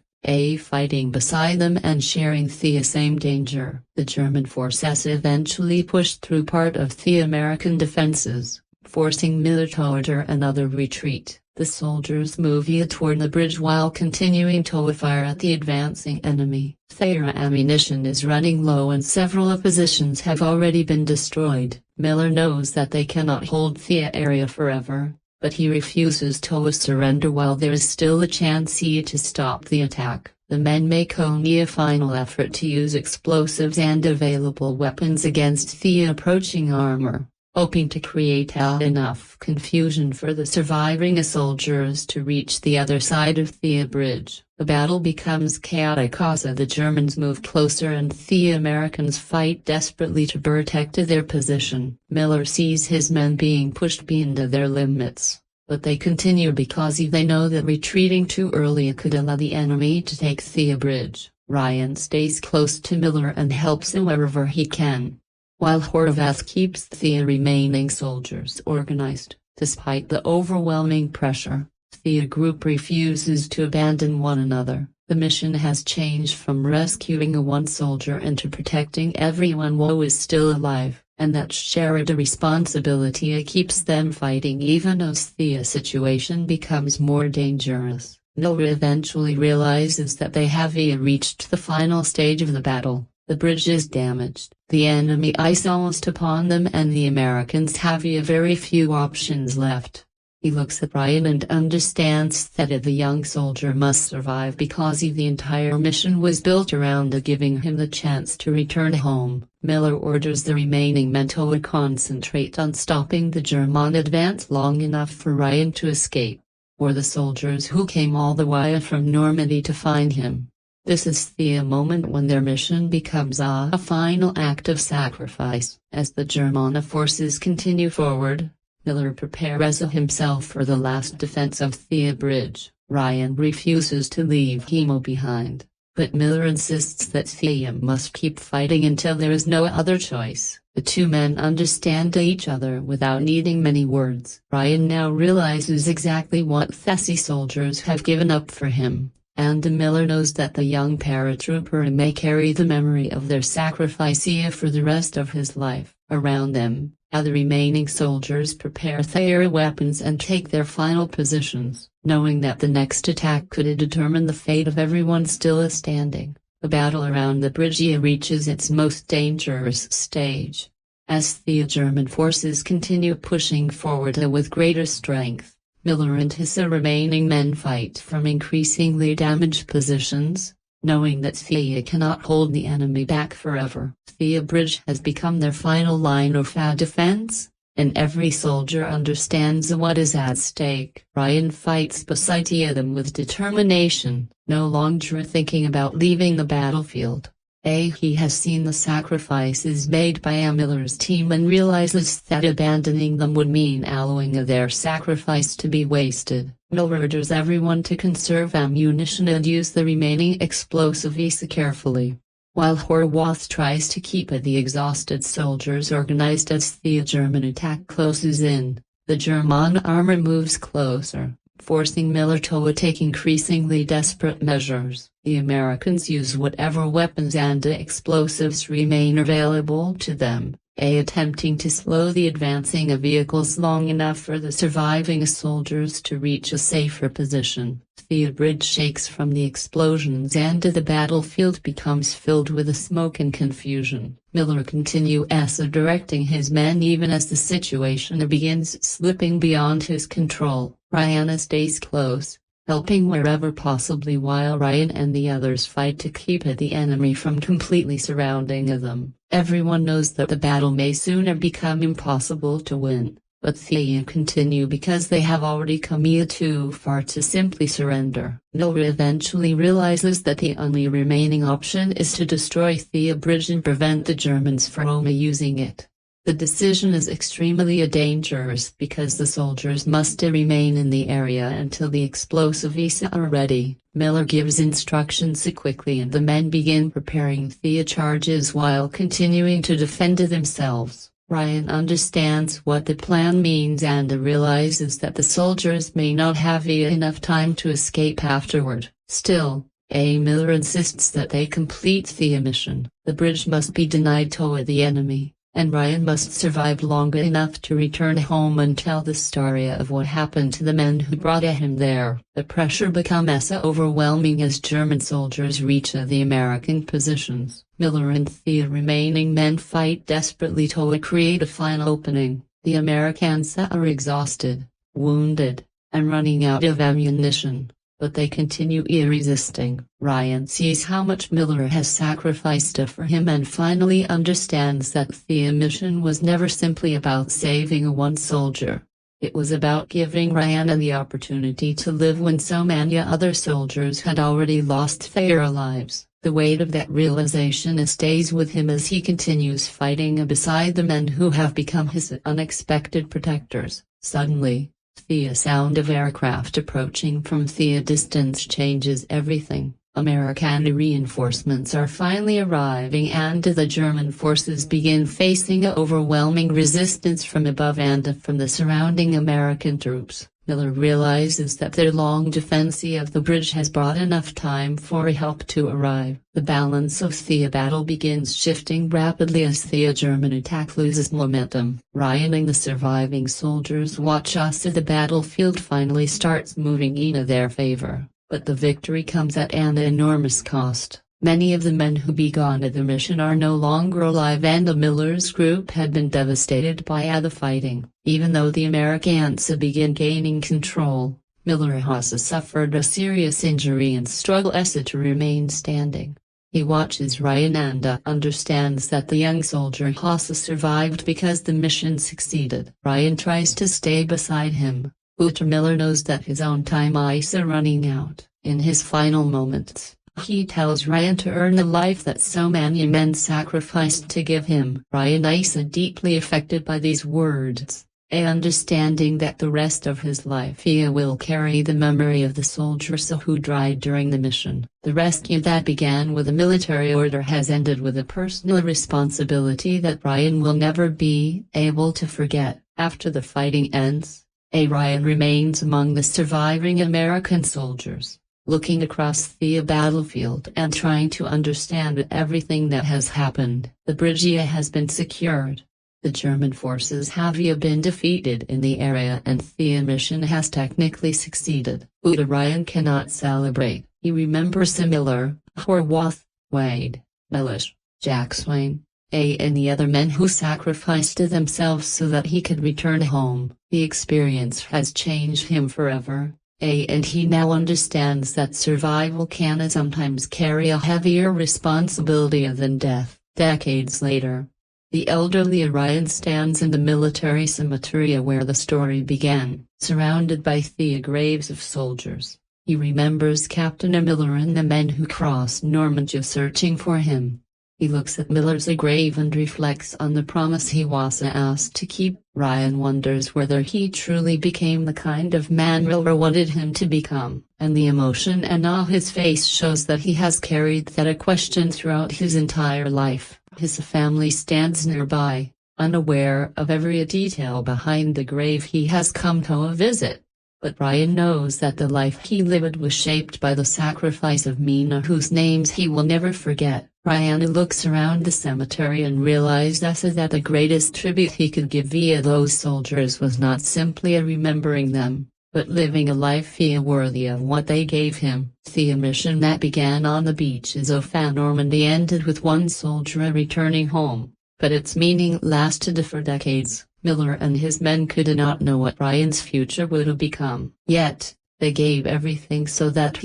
Speaker 1: fighting beside them and sharing the same danger. The German forces eventually pushed through part of the American defenses, forcing Miller to order another retreat. The soldiers move toward the bridge while continuing to fire at the advancing enemy. Their ammunition is running low and several positions have already been destroyed. Miller knows that they cannot hold the area forever, but he refuses to surrender while there is still a chance to stop the attack. The men make only a final effort to use explosives and available weapons against the approaching armor, hoping to create enough confusion for the surviving soldiers to reach the other side of the bridge. The battle becomes chaotic as the Germans move closer and the Americans fight desperately to protect their position. Miller sees his men being pushed beyond their limits, but they continue because they know that retreating too early could allow the enemy to take the bridge. Ryan stays close to Miller and helps wherever he can, while Horwath keeps the remaining soldiers organized. Despite the overwhelming pressure, the group refuses to abandon one another. The mission has changed from rescuing one soldier into protecting everyone who is still alive, and that shared responsibility keeps them fighting even as the situation becomes more dangerous. Miller eventually realizes that they have reached the final stage of the battle. The bridge is damaged, the enemy ice almost upon them, and the Americans have very few options left. He looks at Ryan and understands that the young soldier must survive because the entire mission was built around giving him the chance to return home. Miller orders the remaining men to concentrate on stopping the German advance long enough for Ryan to escape, or the soldiers who came all the way from Normandy to find him. This is the moment when their mission becomes a final act of sacrifice. As the German forces continue forward, Miller prepares himself for the last defense of the bridge. Ryan refuses to leave him behind, but Miller insists that he must keep fighting until there is no other choice. The two men understand each other without needing many words. Ryan now realizes exactly what the soldiers have given up for him, and Miller knows that the young paratrooper may carry the memory of their sacrifice for the rest of his life. Around them, the remaining soldiers prepare their weapons and take their final positions, knowing that the next attack could determine the fate of everyone still standing. The battle around the bridge reaches its most dangerous stage. As the German forces continue pushing forward with greater strength, Miller and his remaining men fight from increasingly damaged positions, knowing that Thea cannot hold the enemy back forever. Thea Bridge has become their final line of defense, and every soldier understands what is at stake. Ryan fights beside them with determination, no longer thinking about leaving the battlefield. He has seen the sacrifices made by Miller's team and realizes that abandoning them would mean allowing their sacrifice to be wasted. Miller orders everyone to conserve ammunition and use the remaining explosives carefully, while Horwath tries to keep the exhausted soldiers organized as the German attack closes in. The German armor moves closer, forcing Miller to take increasingly desperate measures. The Americans use whatever weapons and explosives remain available to them, attempting to slow the advancing vehicles long enough for the surviving soldiers to reach a safer position. The bridge shakes from the explosions and the battlefield becomes filled with smoke and confusion. Miller continues directing his men even as the situation begins slipping beyond his control. Ryan stays close, helping wherever possible while Ryan and the others fight to keep the enemy from completely surrounding them. Everyone knows that the battle may sooner become impossible to win, but they continue because they have already come too far to simply surrender. Miller eventually realizes that the only remaining option is to destroy the bridge and prevent the Germans from using it. The decision is extremely dangerous because the soldiers must remain in the area until the explosives are ready. Miller gives instructions quickly and the men begin preparing the charges while continuing to defend themselves. Ryan understands what the plan means and realizes that the soldiers may not have enough time to escape afterward. Still, Miller insists that they complete the mission. The bridge must be denied to the enemy, and Ryan must survive long enough to return home and tell the story of what happened to the men who brought him there. The pressure becomes overwhelming as German soldiers reach the American positions. Miller and the remaining men fight desperately to create a final opening. The Americans are exhausted, wounded, and running out of ammunition, but they continue resisting. Ryan sees how much Miller has sacrificed for him and finally understands that the mission was never simply about saving one soldier. It was about giving Ryan the opportunity to live when so many other soldiers had already lost their lives. The weight of that realization stays with him as he continues fighting beside the men who have become his unexpected protectors. Suddenly, the sound of aircraft approaching from the distance changes everything. American reinforcements are finally arriving and the German forces begin facing overwhelming resistance from above and from the surrounding American troops. Miller realizes that their long defense of the bridge has brought enough time for help to arrive. The balance of the battle begins shifting rapidly as the German attack loses momentum. Ryan and the surviving soldiers watch as the battlefield finally starts moving in their favor, but the victory comes at an enormous cost. Many of the men who began the mission are no longer alive and Miller's group had been devastated by the fighting. Even though the Americans begin gaining control, Miller has suffered a serious injury and struggles to remain standing. He watches Ryan and understands that the young soldier has survived because the mission succeeded. Ryan tries to stay beside him, but Miller knows that his own time is running out. In his final moments, he tells Ryan to earn the life that so many men sacrificed to give him. Ryan is deeply affected by these words, understanding that the rest of his life he will carry the memory of the soldiers who died during the mission. The rescue that began with a military order has ended with a personal responsibility that Ryan will never be able to forget. After the fighting ends, Ryan remains among the surviving American soldiers, looking across the battlefield and trying to understand everything that has happened. The bridge has been secured. The German forces have been defeated in the area and the mission has technically succeeded. But Ryan cannot celebrate. He remembers Miller, Horwath, Wade, Mellish, Jack Swain, and the other men who sacrificed themselves so that he could return home. The experience has changed him forever, and he now understands that survival can sometimes carry a heavier responsibility than death. Decades later, the elderly Ryan stands in the military cemetery where the story began, surrounded by the graves of soldiers. He remembers Captain Miller and the men who crossed Normandy searching for him. He looks at Miller's grave and reflects on the promise he was asked to keep. Ryan wonders whether he truly became the kind of man Miller wanted him to become, and the emotion and awe his face shows that he has carried that question throughout his entire life. His family stands nearby, unaware of every detail behind the grave he has come to visit. But Ryan knows that the life he lived was shaped by the sacrifice of men whose names he will never forget. Ryan looks around the cemetery and realizes that the greatest tribute he could give via those soldiers was not simply remembering them, but living a life worthy of what they gave him. The mission that began on the beaches of Normandy ended with one soldier returning home, but its meaning lasted for decades. Miller and his men could not know what Ryan's future would become. Yet, they gave everything so that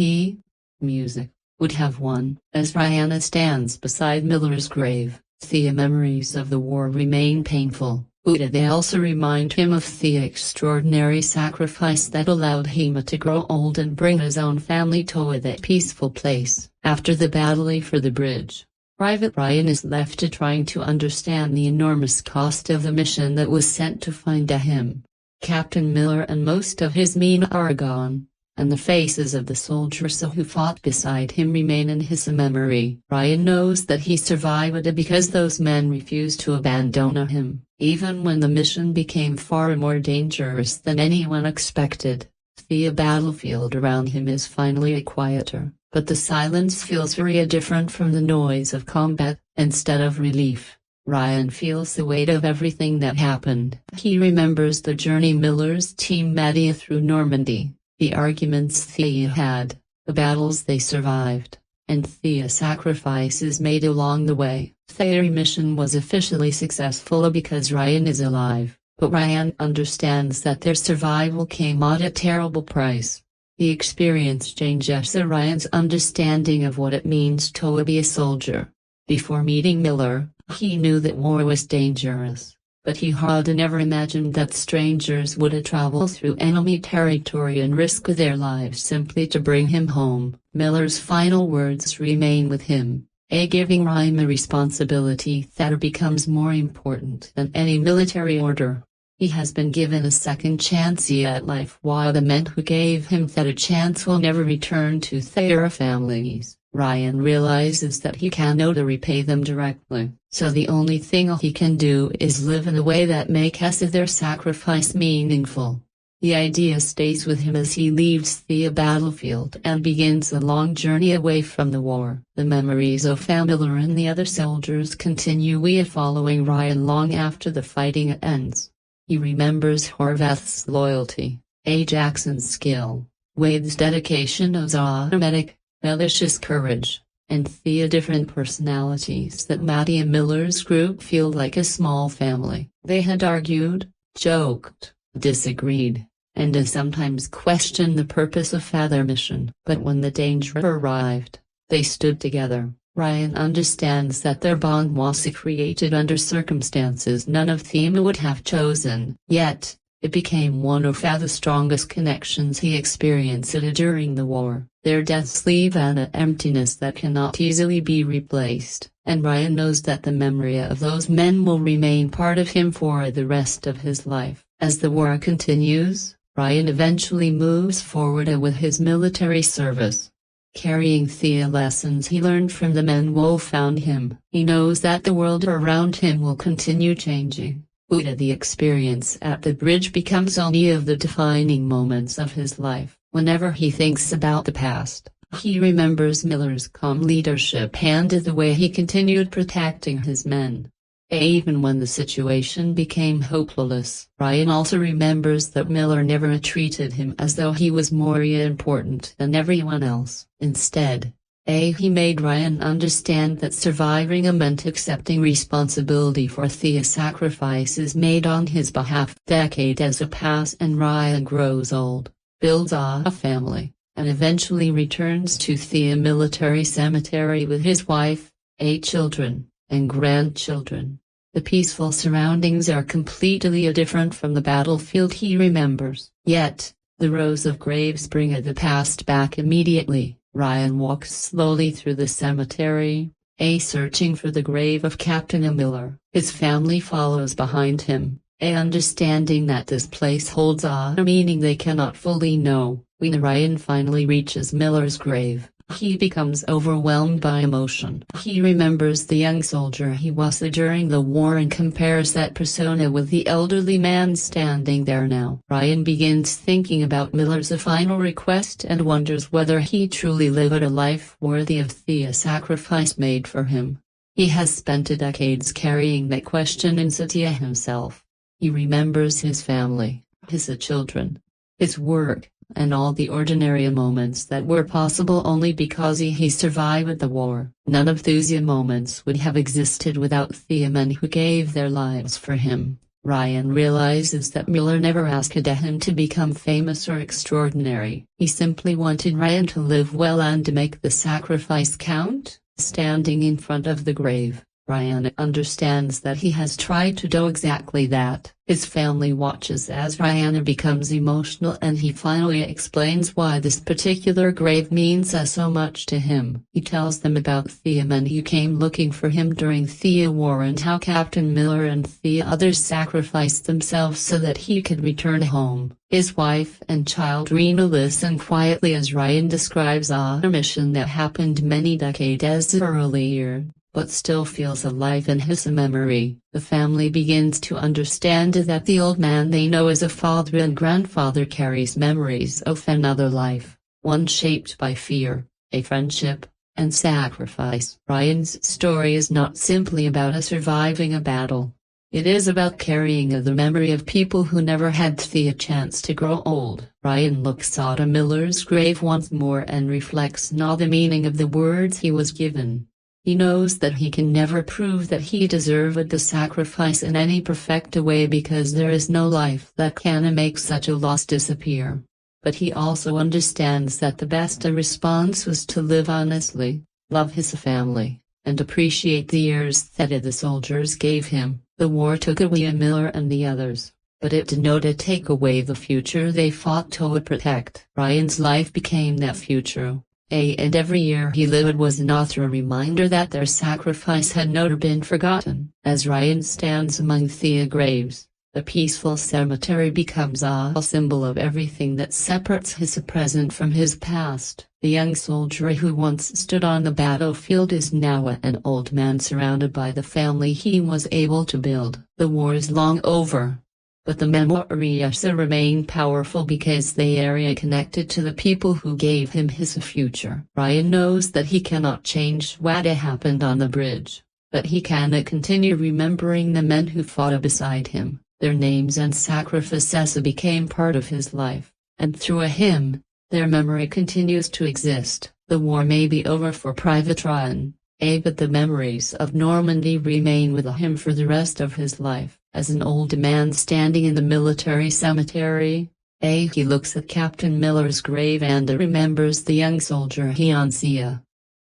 Speaker 1: music, would have won. As Ryan stands beside Miller's grave, the memories of the war remain painful. They also remind him of the extraordinary sacrifice that allowed him to grow old and bring his own family to that peaceful place. After the battle for the bridge, Private Ryan is left trying to understand the enormous cost of the mission that was sent to find him. Captain Miller and most of his men are gone, and the faces of the soldiers who fought beside him remain in his memory. Ryan knows that he survived because those men refused to abandon him, even when the mission became far more dangerous than anyone expected. The battlefield around him is finally quieter, but the silence feels very different from the noise of combat. Instead of relief, Ryan feels the weight of everything that happened. He remembers the journey Miller's team made through Normandy, the arguments they had, the battles they survived, and the sacrifices made along the way. Their mission was officially successful because Ryan is alive, but Ryan understands that their survival came at a terrible price. The experience changes Ryan's understanding of what it means to be a soldier. Before meeting Miller, he knew that war was dangerous, but he had never imagined that strangers would travel through enemy territory and risk their lives simply to bring him home. Miller's final words remain with him, giving Ryan a responsibility that becomes more important than any military order. He has been given a second chance at life, while the men who gave him that chance will never return to their families. Ryan realizes that he cannot repay them directly, so the only thing he can do is live in a way that makes their sacrifice meaningful. The idea stays with him as he leaves the battlefield and begins a long journey away from the war. The memories of Miller and the other soldiers continue following Ryan long after the fighting ends. He remembers Horvath's loyalty, Jackson's skill, Wade's dedication as automatic, Melish's courage, and the different personalities that made Miller's group feel like a small family. They had argued, joked, disagreed, and sometimes questioned the purpose of their mission. But when the danger arrived, they stood together. Ryan understands that their bond was created under circumstances none of them would have chosen, yet, it became one of the strongest connections he experienced during the war. Their deaths leave an emptiness that cannot easily be replaced, and Ryan knows that the memory of those men will remain part of him for the rest of his life. As the war continues, Ryan eventually moves forward with his military service. Carrying the lessons he learned from the men who found him, he knows that the world around him will continue changing. The experience at the bridge becomes only of the defining moments of his life. Whenever he thinks about the past, he remembers Miller's calm leadership and the way he continued protecting his men, even when the situation became hopeless. Ryan also remembers that Miller never treated him as though he was more important than everyone else. Instead, He made Ryan understand that surviving meant accepting responsibility for Thea's sacrifices made on his behalf. Decades pass and Ryan grows old, builds a family, and eventually returns to Thea Military Cemetery with his wife, 8 children, and grandchildren. The peaceful surroundings are completely different from the battlefield he remembers. Yet, the rows of graves bring the past back immediately. Ryan walks slowly through the cemetery, searching for the grave of Captain Miller. His family follows behind him, understanding that this place holds a meaning they cannot fully know. When Ryan finally reaches Miller's grave, he becomes overwhelmed by emotion. He remembers the young soldier he was during the war and compares that persona with the elderly man standing there now. Ryan begins thinking about Miller's final request and wonders whether he truly lived a life worthy of the sacrifice made for him. He has spent decades carrying that question inside himself. He remembers his family, his children, his work, and all the ordinary moments that were possible only because he survived the war. None of those moments would have existed without the men who gave their lives for him. Ryan realizes that Miller never asked him to become famous or extraordinary. He simply wanted Ryan to live well and to make the sacrifice count. Standing in front of the grave, Ryan understands that he has tried to do exactly that. His family watches as Ryan becomes emotional and he finally explains why this particular grave means so much to him. He tells them about the men who came looking for him during the war and how Captain Miller and the others sacrificed themselves so that he could return home. His wife and child Rena listen quietly as Ryan describes a mission that happened many decades earlier, but still feels alive in his memory. The family begins to understand that the old man they know as a father and grandfather carries memories of another life, one shaped by fear, a friendship, and sacrifice. Ryan's story is not simply about surviving a battle. It is about carrying the memory of people who never had the chance to grow old. Ryan looks at Miller's grave once more and reflects on the meaning of the words he was given. He knows that he can never prove that he deserved the sacrifice in any perfect way because there is no life that can make such a loss disappear. But he also understands that the best response was to live honestly, love his family, and appreciate the years that the soldiers gave him. The war took away Miller and the others, but it did not take away the future they fought to protect. Ryan's life became that future. And every year he lived was another reminder that their sacrifice had not been forgotten. As Ryan stands among the graves, the peaceful cemetery becomes a symbol of everything that separates his present from his past. The young soldier who once stood on the battlefield is now an old man surrounded by the family he was able to build. The war is long over, but the memories remain powerful because they are connected to the people who gave him his future. Ryan knows that he cannot change what happened on the bridge, but he can continue remembering the men who fought beside him. Their names and sacrifices became part of his life, and through him, their memory continues to exist. The war may be over for Private Ryan, but the memories of Normandy remain with him for the rest of his life. As an old man standing in the military cemetery, he looks at Captain Miller's grave and remembers the young soldier he once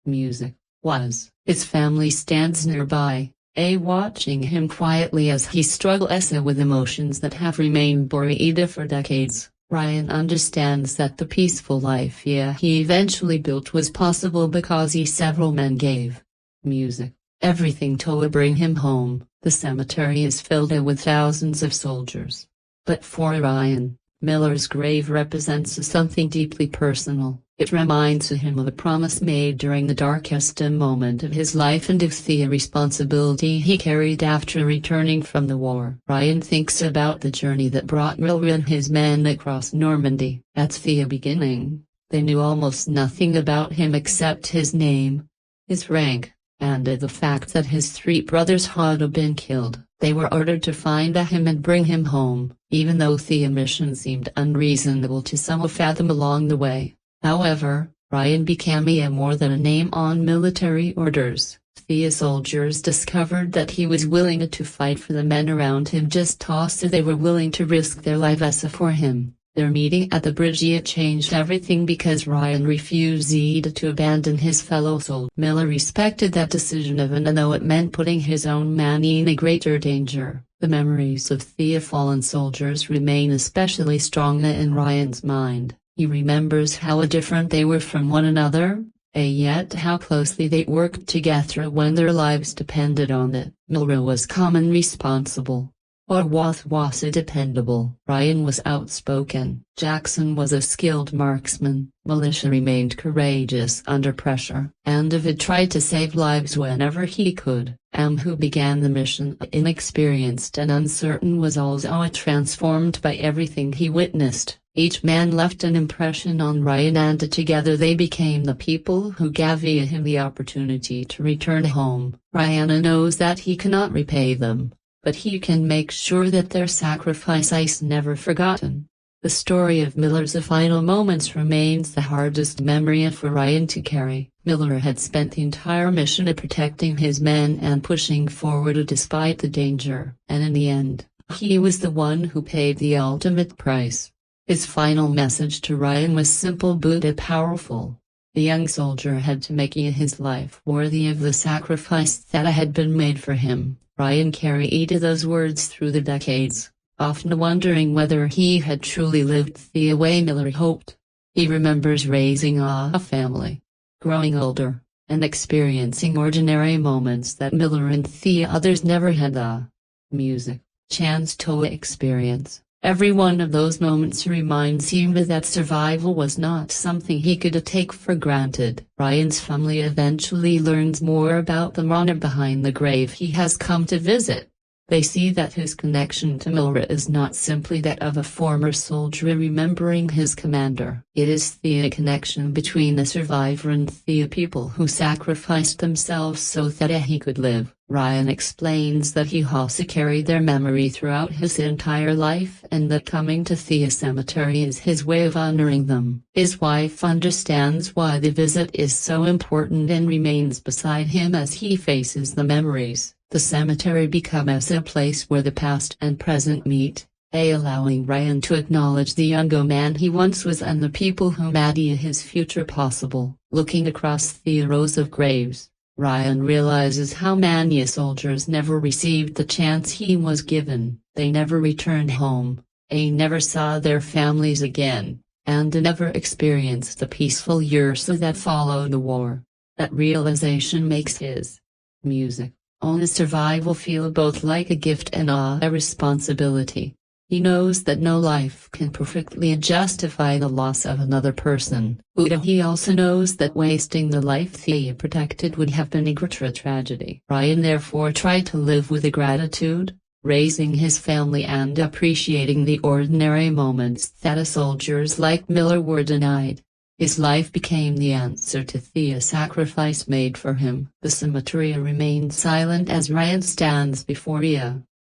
Speaker 1: music was. His family stands nearby, watching him quietly as he struggles with emotions that have remained buried for decades. Ryan understands that the peaceful life he eventually built was possible because several men gave music everything to bring him home. The cemetery is filled with thousands of soldiers. But for Ryan, Miller's grave represents something deeply personal. It reminds him of a promise made during the darkest moment of his life and of the responsibility he carried after returning from the war. Ryan thinks about the journey that brought Miller and his men across Normandy. At the beginning, they knew almost nothing about him except his name, his rank, and the fact that his 3 brothers had been killed. They were ordered to find him and bring him home, even though the mission seemed unreasonable to some of them along the way. However, Ryan became more than a name on military orders. The soldiers discovered that he was willing to fight for the men around him just so they were willing to risk their lives for him. Their meeting at the bridge changed everything because Ryan refused to abandon his fellow soldier. Miller respected that decision even though it meant putting his own man in a greater danger. The memories of the fallen soldiers remain especially strong in Ryan's mind. He remembers how different they were from one another, yet how closely they worked together when their lives depended on it. Miller was calm and responsible. Orwath was dependable. Ryan was outspoken. Jackson was a skilled marksman. Militia remained courageous under pressure. And David tried to save lives whenever he could. Who began the mission inexperienced and uncertain was also transformed by everything he witnessed. Each man left an impression on Ryan and together they became the people who gave him the opportunity to return home. Ryan knows that he cannot repay them, but he can make sure that their sacrifice is never forgotten. The story of Miller's final moments remains the hardest memory for Ryan to carry. Miller had spent the entire mission protecting his men and pushing forward despite the danger, and in the end, he was the one who paid the ultimate price. His final message to Ryan was simple but powerful. The young soldier had to make his life worthy of the sacrifice that had been made for him. Ryan carried those words through the decades, often wondering whether he had truly lived the way Miller hoped. He remembers raising a family, growing older, and experiencing ordinary moments that Miller and the others never had the music chance to experience. Every one of those moments reminds him that survival was not something he could take for granted. Ryan's family eventually learns more about the honor behind the grave he has come to visit. They see that his connection to Miller is not simply that of a former soldier remembering his commander. It is the connection between the survivor and the people who sacrificed themselves so that he could live. Ryan explains that he has carried their memory throughout his entire life and that coming to the cemetery is his way of honoring them. His wife understands why the visit is so important and remains beside him as he faces the memories. The cemetery becomes a place where the past and present meet, allowing Ryan to acknowledge the young man he once was and the people who made his future possible. Looking across the rows of graves, Ryan realizes how many soldiers never received the chance he was given. They never returned home, they never saw their families again, and never experienced the peaceful years that followed the war. That realization makes his music on survival feel both like a gift and a responsibility. He knows that no life can perfectly justify the loss of another person, but he also knows that wasting the life he protected would have been a greater tragedy. Ryan therefore tried to live with gratitude, raising his family and appreciating the ordinary moments that soldiers like Miller were denied. His life became the answer to the sacrifice made for him. The cemetery remained silent as Ryan stands before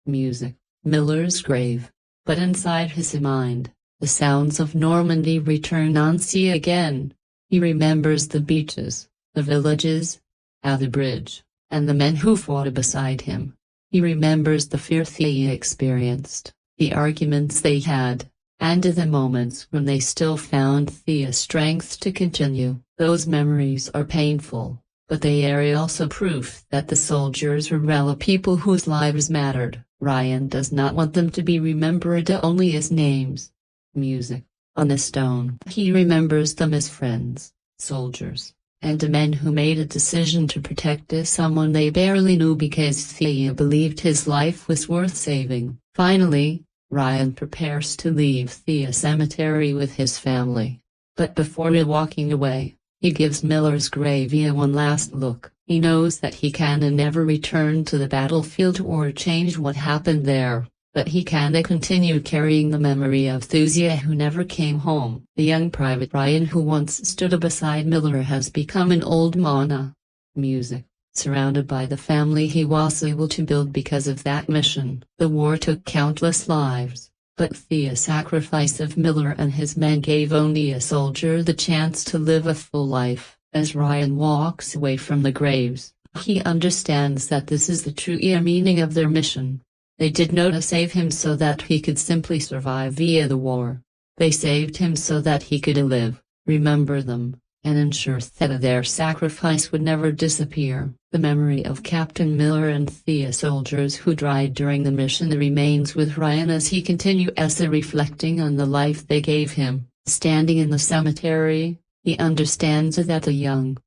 Speaker 1: music, Miller's grave. But inside his mind, the sounds of Normandy return again. He remembers the beaches, the villages, the bridge, and the men who fought beside him. He remembers the fear they experienced, the arguments they had, and the moments when they still found the strength to continue. Those memories are painful, but they are also proof that the soldiers were real people whose lives mattered. Ryan does not want them to be remembered only as names. Music on a stone. He remembers them as friends, soldiers, and men who made a decision to protect someone they barely knew because they believed his life was worth saving. Finally, Ryan prepares to leave the cemetery with his family. But before walking away, he gives Miller's grave one last look. He knows that he can never return to the battlefield or change what happened there, but he can continue carrying the memory of Thuzia who never came home. The young Private Ryan who once stood beside Miller has become an old man. Music, surrounded by the family he was able to build because of that mission. The war took countless lives, But the sacrifice of Miller and his men gave only a soldier the chance to live a full life. As Ryan walks away from the graves, he understands that this is the true meaning of their mission. They did not save him so that he could simply survive via the war. They saved him so that he could live, remember them, and ensure that their sacrifice would never disappear. The memory of Captain Miller and the soldiers who died during the mission remains with Ryan as he continues reflecting on the life they gave him. Standing in the cemetery, he understands that the young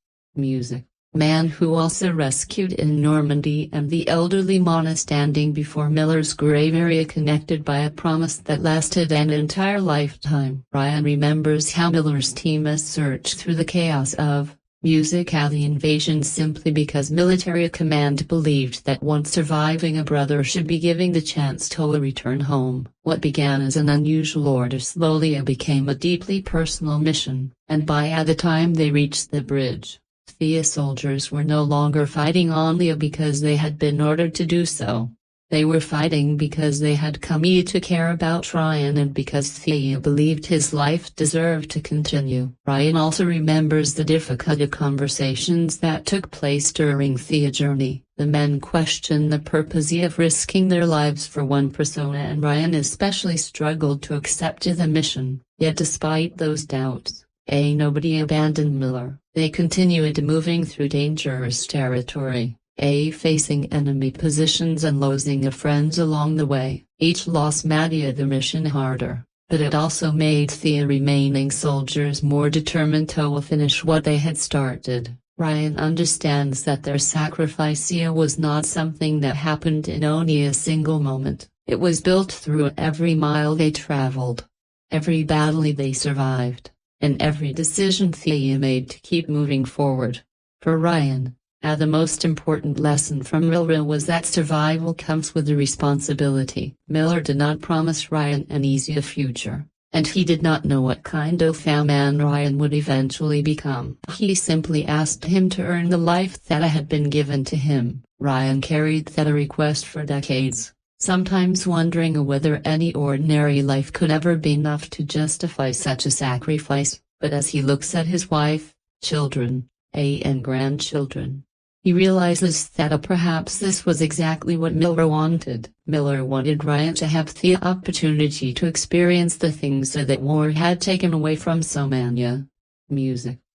Speaker 1: man who also rescued in Normandy and the elderly Mona standing before Miller's grave area connected by a promise that lasted an entire lifetime. Ryan remembers how Miller's team has searched through the chaos of at the invasion simply because military command believed that one surviving a brother should be given the chance to return home. What began as an unusual order slowly became a deeply personal mission, and by the time they reached the bridge, the soldiers were no longer fighting only because they had been ordered to do so. They were fighting because they had come to care about Ryan and because Thea believed his life deserved to continue. Ryan also remembers the difficult conversations that took place during Thea's journey. The men question the purpose of risking their lives for one persona, and Ryan especially struggled to accept the mission. Yet despite those doubts, nobody abandoned Miller. They continued moving through dangerous territory, facing enemy positions and losing friends along the way. Each loss made the mission harder, but it also made the remaining soldiers more determined to finish what they had started. Ryan understands that their sacrifice was not something that happened in only a single moment. It was built through every mile they traveled, every battle they survived, and every decision they made to keep moving forward. For Ryan, the most important lesson from Miller was that survival comes with a responsibility. Miller did not promise Ryan an easy future, and he did not know what kind of man Ryan would eventually become. He simply asked him to earn the life that had been given to him. Ryan carried that request for decades, sometimes wondering whether any ordinary life could ever be enough to justify such a sacrifice. But as he looks at his wife, children, and grandchildren, he realizes that perhaps this was exactly what Miller wanted. Miller wanted Ryan to have the opportunity to experience the things that war had taken away from so many.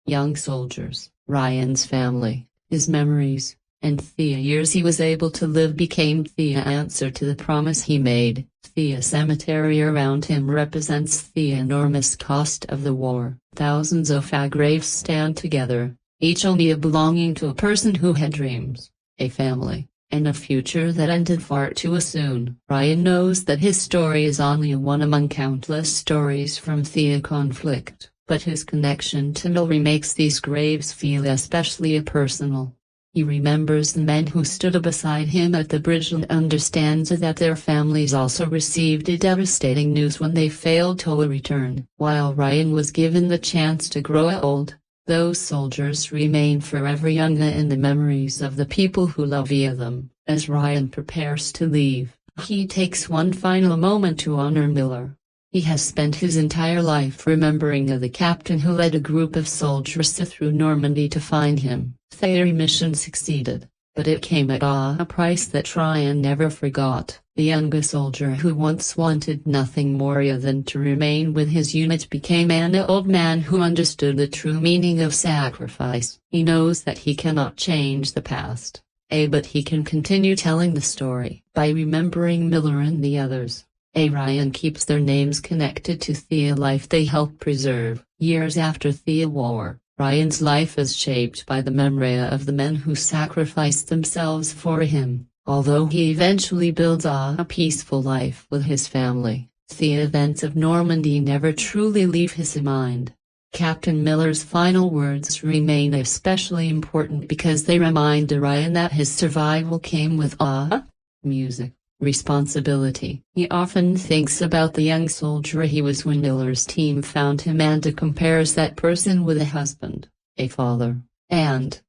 Speaker 1: Young soldiers, Ryan's family, his memories, and the years he was able to live became the answer to the promise he made. The cemetery around him represents the enormous cost of the war. Thousands of graves stand together, each only belonging to a person who had dreams, a family, and a future that ended far too soon. Ryan knows that his story is only one among countless stories from the conflict, but his connection to Miller makes these graves feel especially personal. He remembers the men who stood beside him at the bridge and understands that their families also received devastating news when they failed to return. While Ryan was given the chance to grow old, those soldiers remain forever young in the memories of the people who love them. As Ryan prepares to leave, he takes one final moment to honor Miller. He has spent his entire life remembering the captain who led a group of soldiers through Normandy to find him. Their mission succeeded, but it came at a price that Ryan never forgot. The young soldier who once wanted nothing more than to remain with his unit became an old man who understood the true meaning of sacrifice. He knows that he cannot change the past, but he can continue telling the story. By remembering Miller and the others, Ryan keeps their names connected to the life they helped preserve. Years after the war, Ryan's life is shaped by the memory of the men who sacrificed themselves for him. Although he eventually builds a peaceful life with his family, the events of Normandy never truly leave his mind. Captain Miller's final words remain especially important because they remind Ryan that his survival came with responsibility. He often thinks about the young soldier he was when Miller's team found him and compares that person with a husband, a father, and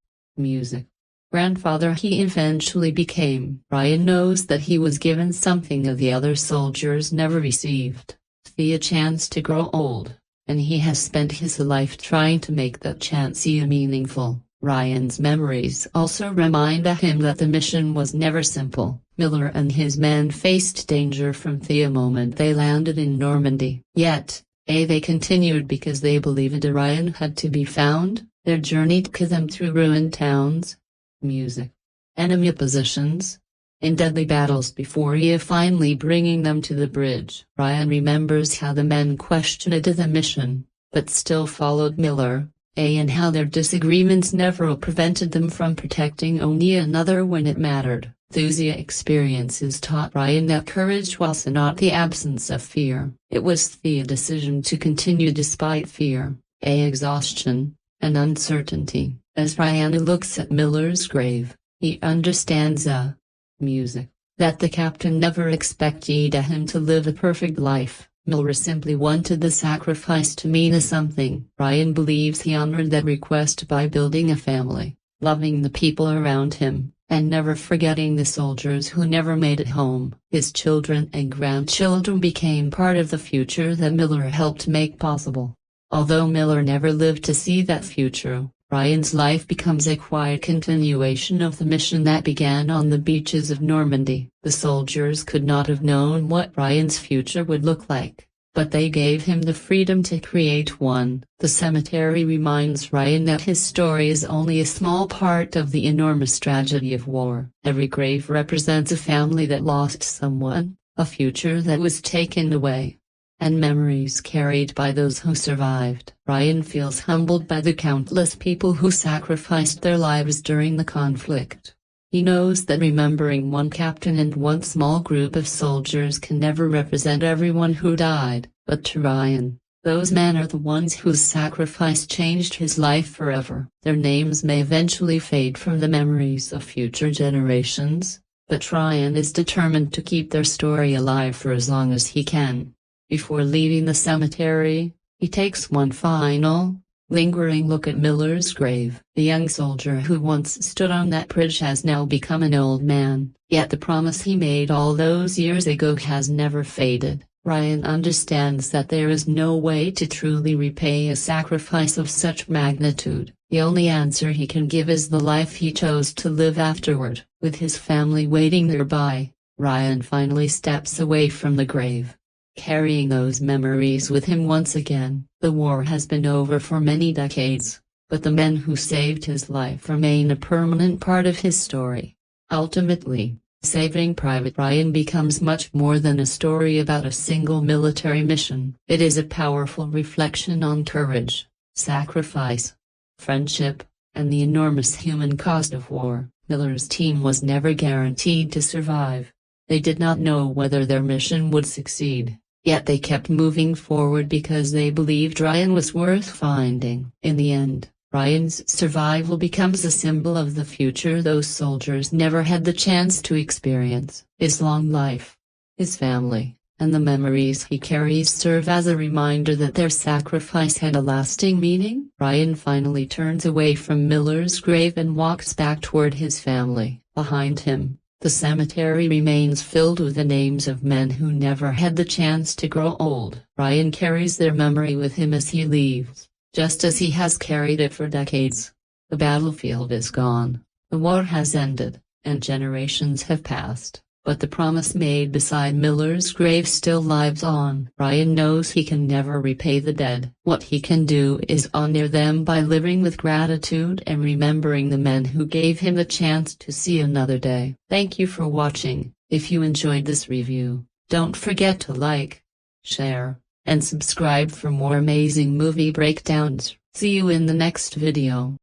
Speaker 1: grandfather he eventually became. Ryan knows that he was given something that the other soldiers never received, a chance to grow old, and he has spent his life trying to make that chance meaningful. Ryan's memories also remind him that the mission was never simple. Miller and his men faced danger from the moment they landed in Normandy. Yet, they continued because they believed Ryan had to be found. Their journey took them through ruined towns, music, enemy positions, in deadly battles before finally bringing them to the bridge. Ryan remembers how the men questioned the mission, but still followed Miller, and how their disagreements never prevented them from protecting only another when it mattered. Those experiences taught Ryan that courage was not the absence of fear. It was the decision to continue despite fear, exhaustion, and uncertainty. As Ryan looks at Miller's grave, he understands music, that the captain never expected him to live a perfect life. Miller simply wanted the sacrifice to mean something. Ryan believes he honored that request by building a family, loving the people around him, and never forgetting the soldiers who never made it home. His children and grandchildren became part of the future that Miller helped make possible. Although Miller never lived to see that future, Ryan's life becomes a quiet continuation of the mission that began on the beaches of Normandy. The soldiers could not have known what Ryan's future would look like, but they gave him the freedom to create one. The cemetery reminds Ryan that his story is only a small part of the enormous tragedy of war. Every grave represents a family that lost someone, a future that was taken away, and memories carried by those who survived. Ryan feels humbled by the countless people who sacrificed their lives during the conflict. He knows that remembering one captain and one small group of soldiers can never represent everyone who died, but to Ryan, those men are the ones whose sacrifice changed his life forever. Their names may eventually fade from the memories of future generations, but Ryan is determined to keep their story alive for as long as he can. Before leaving the cemetery, he takes one final, lingering look at Miller's grave. The young soldier who once stood on that bridge has now become an old man, yet the promise he made all those years ago has never faded. Ryan understands that there is no way to truly repay a sacrifice of such magnitude. The only answer he can give is the life he chose to live afterward. With his family waiting nearby, Ryan finally steps away from the grave, carrying those memories with him once again. The war has been over for many decades, but the men who saved his life remain a permanent part of his story. Ultimately, Saving Private Ryan becomes much more than a story about a single military mission. It is a powerful reflection on courage, sacrifice, friendship, and the enormous human cost of war. Miller's team was never guaranteed to survive. They did not know whether their mission would succeed, yet they kept moving forward because they believed Ryan was worth finding. In the end, Ryan's survival becomes a symbol of the future those soldiers never had the chance to experience. His long life, his family, and the memories he carries serve as a reminder that their sacrifice had a lasting meaning. Ryan finally turns away from Miller's grave and walks back toward his family. Behind him, the cemetery remains filled with the names of men who never had the chance to grow old. Ryan carries their memory with him as he leaves, just as he has carried it for decades. The battlefield is gone, the war has ended, and generations have passed, but the promise made beside Miller's grave still lives on. Ryan knows he can never repay the dead. What he can do is honor them by living with gratitude and remembering the men who gave him the chance to see another day. Thank you for watching. If you enjoyed this review, don't forget to like, share, and subscribe for more amazing movie breakdowns. See you in the next video.